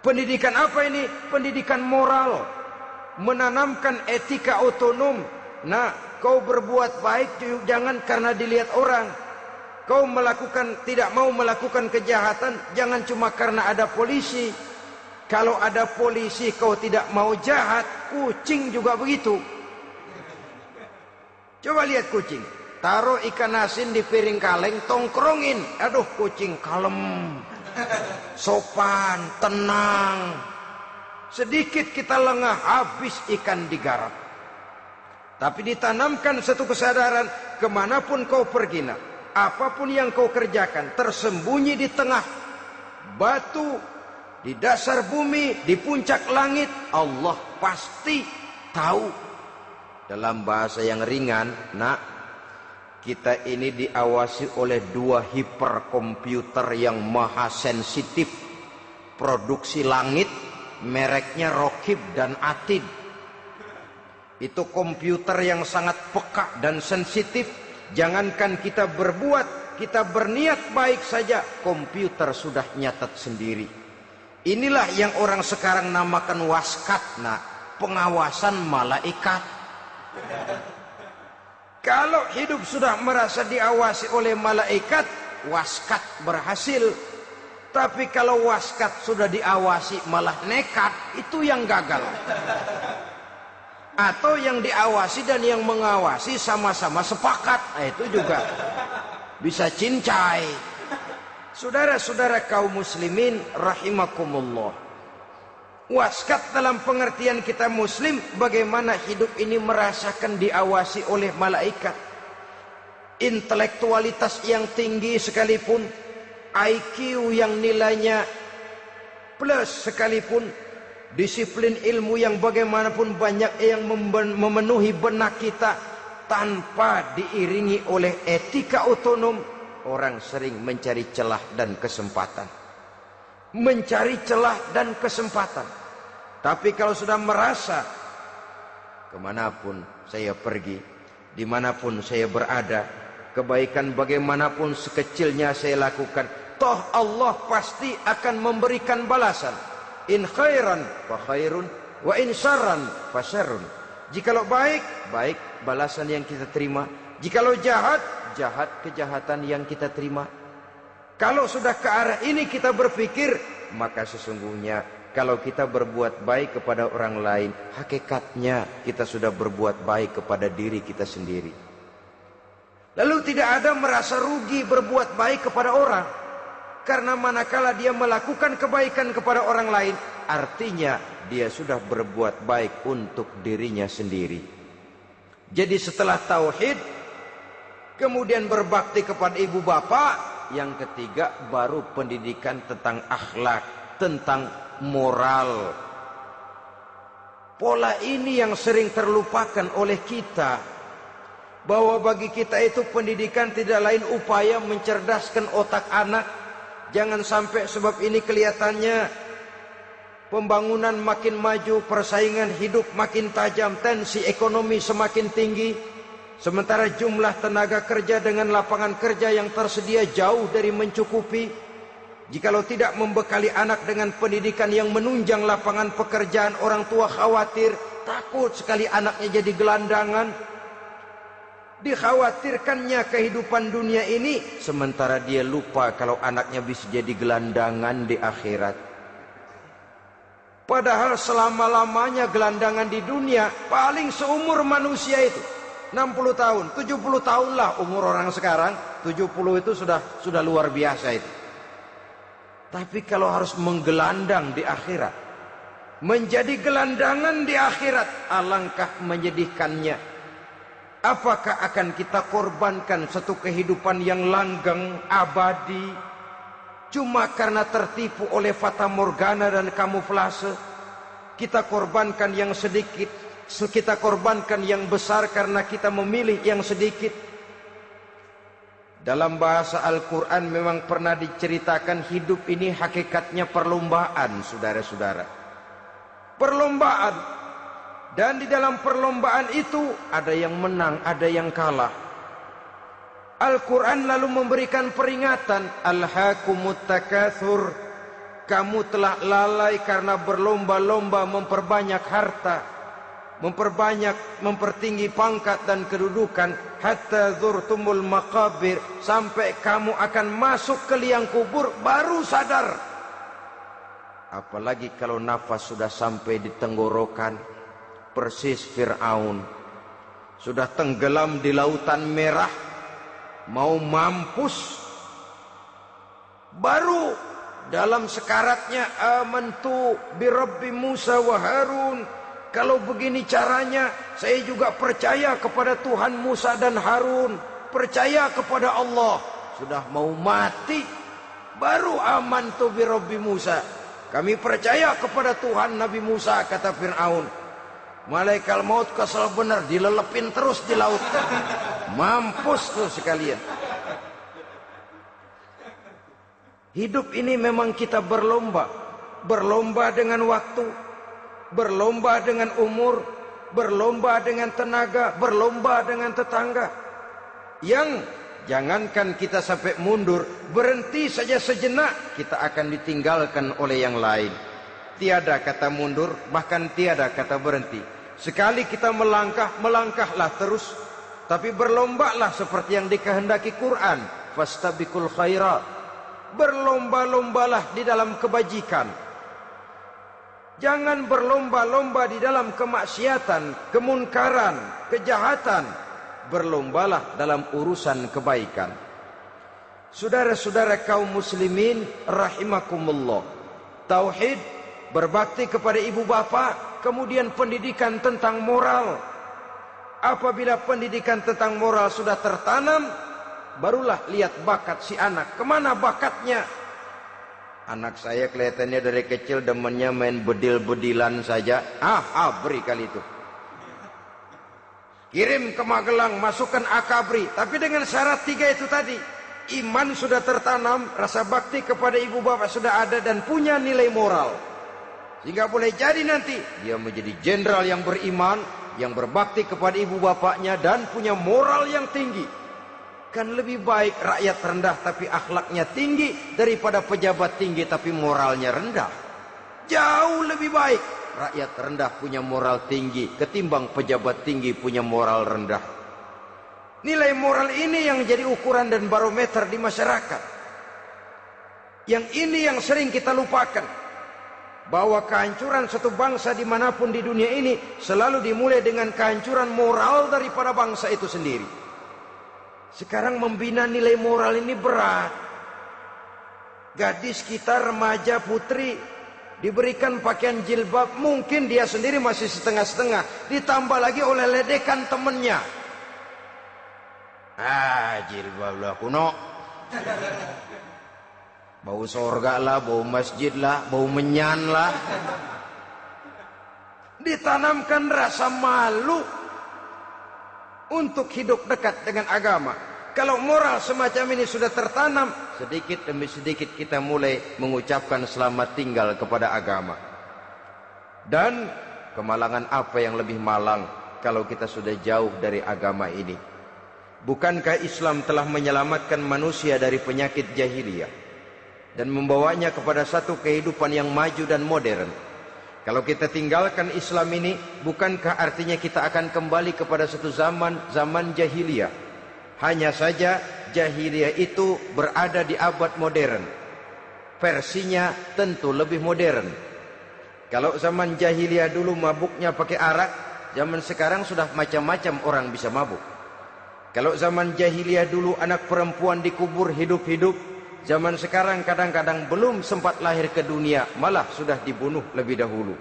Pendidikan apa ini? Pendidikan moral, menanamkan etika otonom. Nah, kau berbuat baik jangan karena dilihat orang. Kau tidak mau melakukan kejahatan jangan cuma karena ada polisi. Kalau ada polisi kau tidak mau jahat, kucing juga begitu. Coba lihat kucing, taruh ikan asin di piring kaleng, tongkrongin. Aduh, kucing kalem, sopan, tenang. Sedikit kita lengah, habis ikan digarap. Tapi ditanamkan satu kesadaran, kemanapun kau pergi, apapun yang kau kerjakan, tersembunyi di tengah batu, di dasar bumi, di puncak langit, Allah pasti tahu. Dalam bahasa yang ringan, kita ini diawasi oleh dua hiperkomputer yang maha sensitif. Produksi langit mereknya Rokib dan Atid. Itu komputer yang sangat peka dan sensitif. Jangankan kita berbuat, kita berniat baik saja, komputer sudah nyatat sendiri. Inilah yang orang sekarang namakan waskat, nah, pengawasan malaikat. Kalau hidup sudah merasa diawasi oleh malaikat, waskat berhasil. Tapi kalau waskat sudah diawasi malah nekat, itu yang gagal. Atau yang diawasi dan yang mengawasi sama-sama sepakat, nah, itu juga bisa cincai. Saudara-saudara kaum muslimin rahimakumullah, waskat dalam pengertian kita muslim, bagaimana hidup ini merasakan diawasi oleh malaikat. Intelektualitas yang tinggi sekalipun, IQ yang nilainya plus sekalipun, disiplin ilmu yang bagaimanapun banyak yang memenuhi benak kita, tanpa diiringi oleh etika otonom, orang sering mencari celah dan kesempatan. Mencari celah dan kesempatan. Tapi kalau sudah merasa, kemanapun saya pergi, dimanapun saya berada, kebaikan bagaimanapun sekecilnya saya lakukan, toh Allah pasti akan memberikan balasan. In khairan fa khairun, wa in syarran fa syarrun. Jikalau baik, baik balasan yang kita terima. Jikalau jahat, jahat kejahatan yang kita terima. Kalau sudah ke arah ini kita berpikir, maka sesungguhnya kalau kita berbuat baik kepada orang lain, hakikatnya kita sudah berbuat baik kepada diri kita sendiri. Lalu tidak ada merasa rugi berbuat baik kepada orang. Karena manakala dia melakukan kebaikan kepada orang lain, artinya dia sudah berbuat baik untuk dirinya sendiri. Jadi setelah tauhid, kemudian berbakti kepada ibu bapak, yang ketiga baru pendidikan tentang akhlak, tentang moral. Pola ini yang sering terlupakan oleh kita, bahwa bagi kita itu pendidikan tidak lain upaya mencerdaskan otak anak. Jangan sampai sebab ini kelihatannya pembangunan makin maju, persaingan hidup makin tajam, tensi ekonomi semakin tinggi, sementara jumlah tenaga kerja dengan lapangan kerja yang tersedia jauh dari mencukupi. Jikalau tidak membekali anak dengan pendidikan yang menunjang lapangan pekerjaan, orang tua khawatir, takut sekali anaknya jadi gelandangan. Dikhawatirkannya kehidupan dunia ini, sementara dia lupa kalau anaknya bisa jadi gelandangan di akhirat. Padahal selama-lamanya gelandangan di dunia paling seumur manusia itu 60 tahun, 70 tahun lah umur orang sekarang. 70 itu sudah luar biasa itu. Tapi kalau harus menggelandang di akhirat, menjadi gelandangan di akhirat, alangkah menyedihkannya. Apakah akan kita korbankan satu kehidupan yang langgeng, abadi, cuma karena tertipu oleh fata morgana dan kamuflase? Kita korbankan yang sedikit, kita korbankan yang besar karena kita memilih yang sedikit. Dalam bahasa Al-Quran memang pernah diceritakan hidup ini hakikatnya perlombaan, saudara-saudara. Perlombaan. Dan di dalam perlombaan itu ada yang menang, ada yang kalah. Al-Quran lalu memberikan peringatan, Alhaakumut takatsur, kamu telah lalai karena berlomba-lomba memperbanyak harta, mempertinggi pangkat dan kedudukan, hatta zurtumul maqabir, sampai kamu akan masuk ke liang kubur baru sadar. Apalagi kalau nafas sudah sampai di tenggorokan. Persis Fir'aun sudah tenggelam di lautan merah, mau mampus, baru dalam sekaratnya amantu bi Rabbi Musa wa Harun. Kalau begini caranya, saya juga percaya kepada Tuhan Musa dan Harun, percaya kepada Allah. Sudah mau mati, baru amantu bi Rabbi Musa, kami percaya kepada Tuhan Nabi Musa, kata Fir'aun. Malaikat maut kesal benar, dilelepin terus di laut, mampus tuh sekalian. Hidup ini memang kita berlomba. berlomba dengan waktu, berlomba dengan umur, berlomba dengan tenaga, berlomba dengan tetangga. Yang jangankan kita sampai mundur, berhenti saja sejenak, kita akan ditinggalkan oleh yang lain. Tiada kata mundur, bahkan tiada kata berhenti. Sekali kita melangkah, melangkahlah terus. Tapi berlombalah seperti yang dikehendaki Quran. Fastabiqul khairat. Berlomba-lombalah di dalam kebajikan. Jangan berlomba-lomba di dalam kemaksiatan, kemunkaran, kejahatan. Berlombalah dalam urusan kebaikan. Saudara-saudara kaum muslimin rahimakumullah. Tauhid, berbakti kepada ibu bapa, kemudian pendidikan tentang moral. Apabila pendidikan tentang moral sudah tertanam, barulah lihat bakat si anak. Kemana bakatnya? Anak saya kelihatannya dari kecil demennya main bedil-bedilan saja. Beri kali itu. Kirim ke Magelang, masukkan akabri. Tapi dengan syarat 3 itu tadi. Iman sudah tertanam, rasa bakti kepada ibu bapak sudah ada, dan punya nilai moral. Sehingga boleh jadi nanti dia menjadi jenderal yang beriman, yang berbakti kepada ibu bapaknya, dan punya moral yang tinggi. Kan lebih baik rakyat rendah tapi akhlaknya tinggi, daripada pejabat tinggi tapi moralnya rendah. Jauh lebih baik rakyat rendah punya moral tinggi ketimbang pejabat tinggi punya moral rendah. Nilai moral ini yang jadi ukuran dan barometer di masyarakat. Yang ini yang sering kita lupakan, bahwa kehancuran satu bangsa dimanapun di dunia ini selalu dimulai dengan kehancuran moral daripada bangsa itu sendiri. Sekarang membina nilai moral ini berat. Gadis kita, remaja, putri, diberikan pakaian jilbab, mungkin dia sendiri masih setengah-setengah, ditambah lagi oleh ledekan temennya. Jilbab lah kuno, bau sorga lah, bau masjid lah, bau menyan lah. Ditanamkan rasa malu untuk hidup dekat dengan agama. Kalau moral semacam ini sudah tertanam, sedikit demi sedikit kita mulai mengucapkan selamat tinggal kepada agama. Dan kemalangan apa yang lebih malang kalau kita sudah jauh dari agama ini? Bukankah Islam telah menyelamatkan manusia dari penyakit jahiliyah dan membawanya kepada satu kehidupan yang maju dan modern? Kalau kita tinggalkan Islam ini, bukankah artinya kita akan kembali kepada satu zaman jahiliyah? Hanya saja jahiliyah itu berada di abad modern. Versinya tentu lebih modern. Kalau zaman jahiliyah dulu mabuknya pakai arak, zaman sekarang sudah macam-macam orang bisa mabuk. Kalau zaman jahiliyah dulu anak perempuan dikubur hidup-hidup, zaman sekarang kadang-kadang belum sempat lahir ke dunia, malah sudah dibunuh lebih dahulu.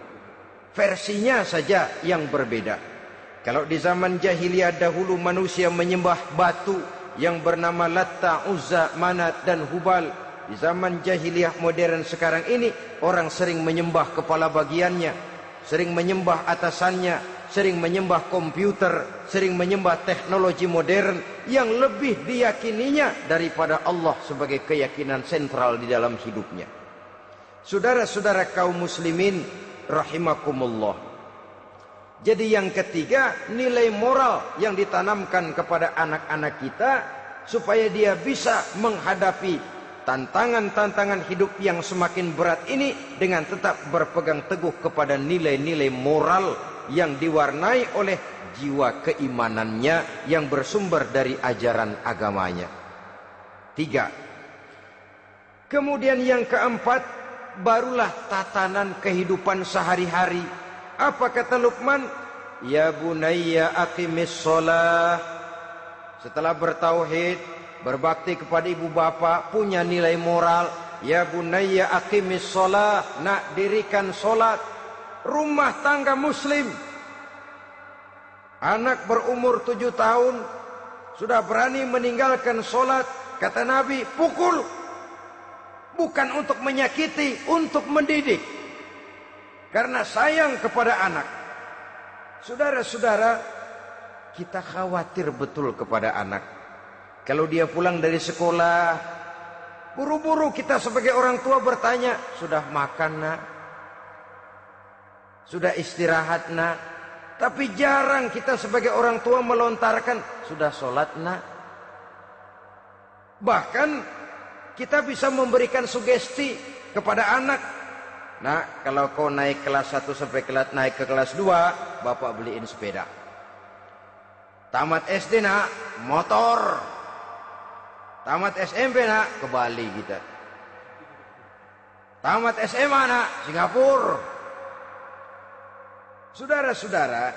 Versinya saja yang berbeda. Kalau di zaman jahiliyah dahulu manusia menyembah batu yang bernama Latta, Uzza, Manat, dan Hubal. Di zaman jahiliyah modern sekarang ini, orang sering menyembah kepala bagiannya, sering menyembah atasannya, sering menyembah komputer, sering menyembah teknologi modern yang lebih diyakininya daripada Allah sebagai keyakinan sentral di dalam hidupnya. Saudara-saudara kaum muslimin rahimakumullah. Jadi yang ketiga, nilai moral yang ditanamkan kepada anak-anak kita supaya dia bisa menghadapi tantangan-tantangan hidup yang semakin berat ini dengan tetap berpegang teguh kepada nilai-nilai moral yang diwarnai oleh jiwa keimanannya yang bersumber dari ajaran agamanya. 3. Kemudian yang keempat, barulah tatanan kehidupan sehari-hari. Apa kata Luqman? Ya bunayya aqimis shalah. Setelah bertauhid, berbakti kepada ibu bapa, punya nilai moral. Ya bunayya aqimis shalah, nak dirikan solat. Rumah tangga muslim. Anak berumur 7 tahun sudah berani meninggalkan solat. Kata Nabi, pukul. Bukan untuk menyakiti, untuk mendidik. Karena sayang kepada anak. Saudara-saudara, kita khawatir betul kepada anak. Kalau dia pulang dari sekolah, buru-buru kita sebagai orang tua bertanya, sudah makan nak? Sudah istirahat nak. Tapi jarang kita sebagai orang tua melontarkan, sudah sholat nak. Bahkan kita bisa memberikan sugesti kepada anak. Nah, kalau kau naik kelas 1 sampai naik ke kelas 2, bapak beliin sepeda. Tamat SD nak, motor. Tamat SMP nak, ke Bali kita. Tamat SMA nak, Singapura. Saudara-saudara,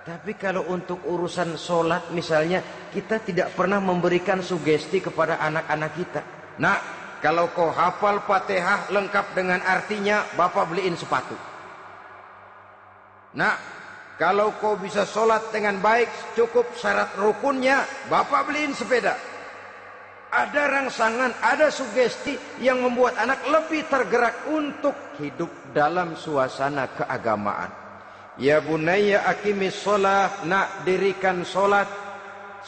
tapi kalau untuk urusan sholat misalnya, kita tidak pernah memberikan sugesti kepada anak-anak kita. Nah, kalau kau hafal Fatihah lengkap dengan artinya, bapak beliin sepatu. Nah, kalau kau bisa sholat dengan baik, cukup syarat rukunnya, bapak beliin sepeda. Ada rangsangan, ada sugesti yang membuat anak lebih tergerak untuk hidup dalam suasana keagamaan. Ya bunayya aqimis sholah, nak dirikan sholat.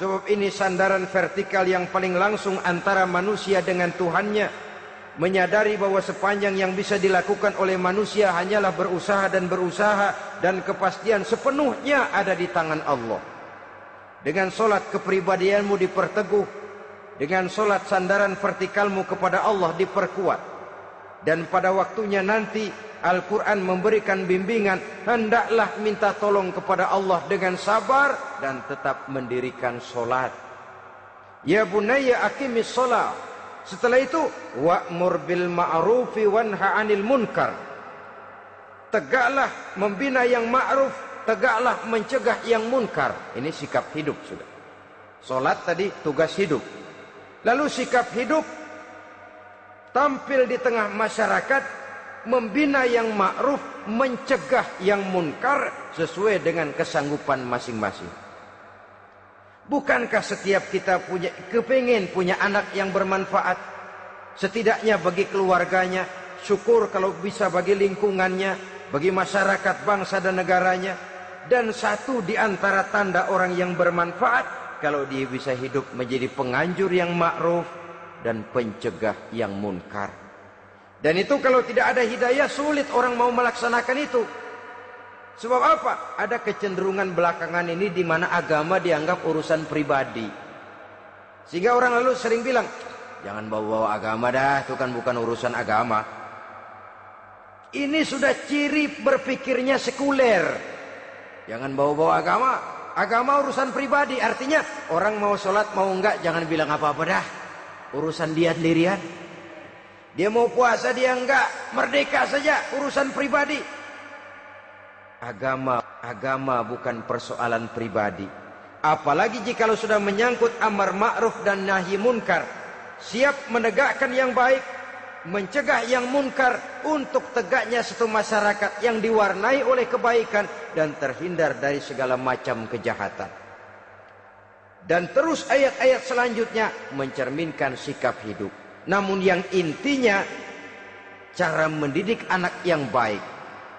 Sebab ini sandaran vertikal yang paling langsung antara manusia dengan Tuhannya. Menyadari bahwa sepanjang yang bisa dilakukan oleh manusia hanyalah berusaha dan kepastian sepenuhnya ada di tangan Allah. Dengan sholat kepribadianmu diperteguh, dengan sholat sandaran vertikalmu kepada Allah diperkuat. Dan pada waktunya nanti Al-Quran memberikan bimbingan, hendaklah minta tolong kepada Allah dengan sabar dan tetap mendirikan sholat. Ya bunayya aqimis sholat. Setelah itu, wa'mur bil ma'rufi wanha 'anil munkar. Tegaklah membina yang ma'ruf, tegaklah mencegah yang munkar. Ini sikap hidup sudah. Sholat tadi tugas hidup. Lalu sikap hidup tampil di tengah masyarakat, membina yang ma'ruf, mencegah yang munkar sesuai dengan kesanggupan masing-masing. Bukankah setiap kita kepingin punya anak yang bermanfaat, setidaknya bagi keluarganya, syukur kalau bisa bagi lingkungannya, bagi masyarakat, bangsa dan negaranya. Dan satu di antara tanda orang yang bermanfaat, kalau dia bisa hidup menjadi penganjur yang ma'ruf dan pencegah yang munkar. Dan itu kalau tidak ada hidayah, sulit orang mau melaksanakan itu. Sebab apa? Ada kecenderungan belakangan ini di mana agama dianggap urusan pribadi. Sehingga orang lalu sering bilang, jangan bawa-bawa agama dah, itu kan bukan urusan agama. Ini sudah ciri berpikirnya sekuler. Jangan bawa-bawa agama. Agama urusan pribadi, artinya orang mau sholat mau enggak, jangan bilang apa-apa dah. Urusan dia sendirian. Dia mau puasa dia enggak, merdeka saja, urusan pribadi. Agama bukan persoalan pribadi. Apalagi jika sudah menyangkut amar ma'ruf dan nahi munkar, siap menegakkan yang baik, mencegah yang munkar untuk tegaknya satu masyarakat yang diwarnai oleh kebaikan dan terhindar dari segala macam kejahatan. Dan terus ayat-ayat selanjutnya mencerminkan sikap hidup. Namun yang intinya, cara mendidik anak yang baik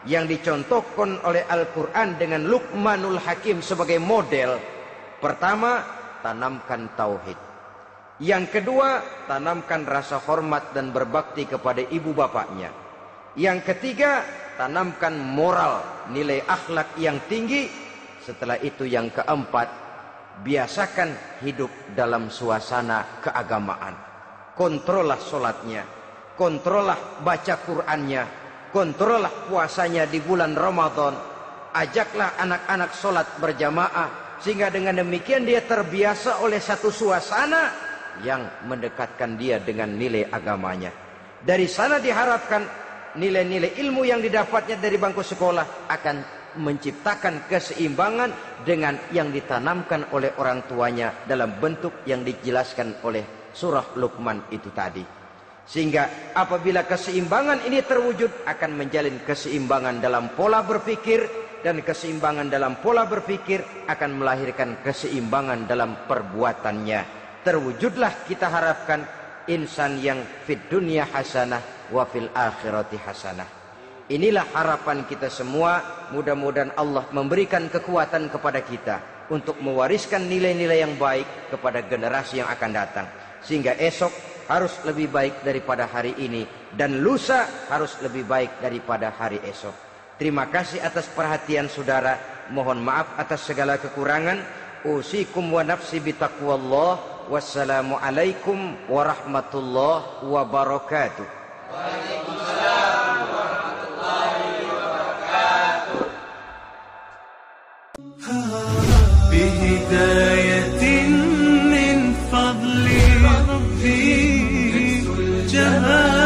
yang dicontohkan oleh Al-Quran dengan Luqmanul Hakim sebagai model. Pertama, tanamkan tauhid. Yang kedua, tanamkan rasa hormat dan berbakti kepada ibu bapaknya. Yang ketiga, tanamkan moral, nilai akhlak yang tinggi. Setelah itu yang keempat, biasakan hidup dalam suasana keagamaan. Kontrollah sholatnya, kontrollah baca Qur'annya, kontrollah puasanya di bulan Ramadan. Ajaklah anak-anak sholat berjamaah, sehingga dengan demikian dia terbiasa oleh satu suasana yang mendekatkan dia dengan nilai agamanya. Dari sana diharapkan nilai-nilai ilmu yang didapatnya dari bangku sekolah akan menciptakan keseimbangan dengan yang ditanamkan oleh orang tuanya dalam bentuk yang dijelaskan oleh surah Luqman itu tadi. Sehingga apabila keseimbangan ini terwujud, akan menjalin keseimbangan dalam pola berpikir, dan keseimbangan dalam pola berpikir akan melahirkan keseimbangan dalam perbuatannya. Terwujudlah kita harapkan insan yang fid dunya hasanah wa fil akhirati hasanah. Inilah harapan kita semua. Mudah-mudahan Allah memberikan kekuatan kepada kita untuk mewariskan nilai-nilai yang baik kepada generasi yang akan datang, sehingga esok harus lebih baik daripada hari ini, dan lusa harus lebih baik daripada hari esok. Terima kasih atas perhatian saudara. Mohon maaf atas segala kekurangan. Usikum wa nafsi bitaqwallah. Wassalamualaikum warahmatullahi wabarakatuh. Waalaikumsalam warahmatullahi wabarakatuh. Bihidayatin min fadli Rabbi Jahal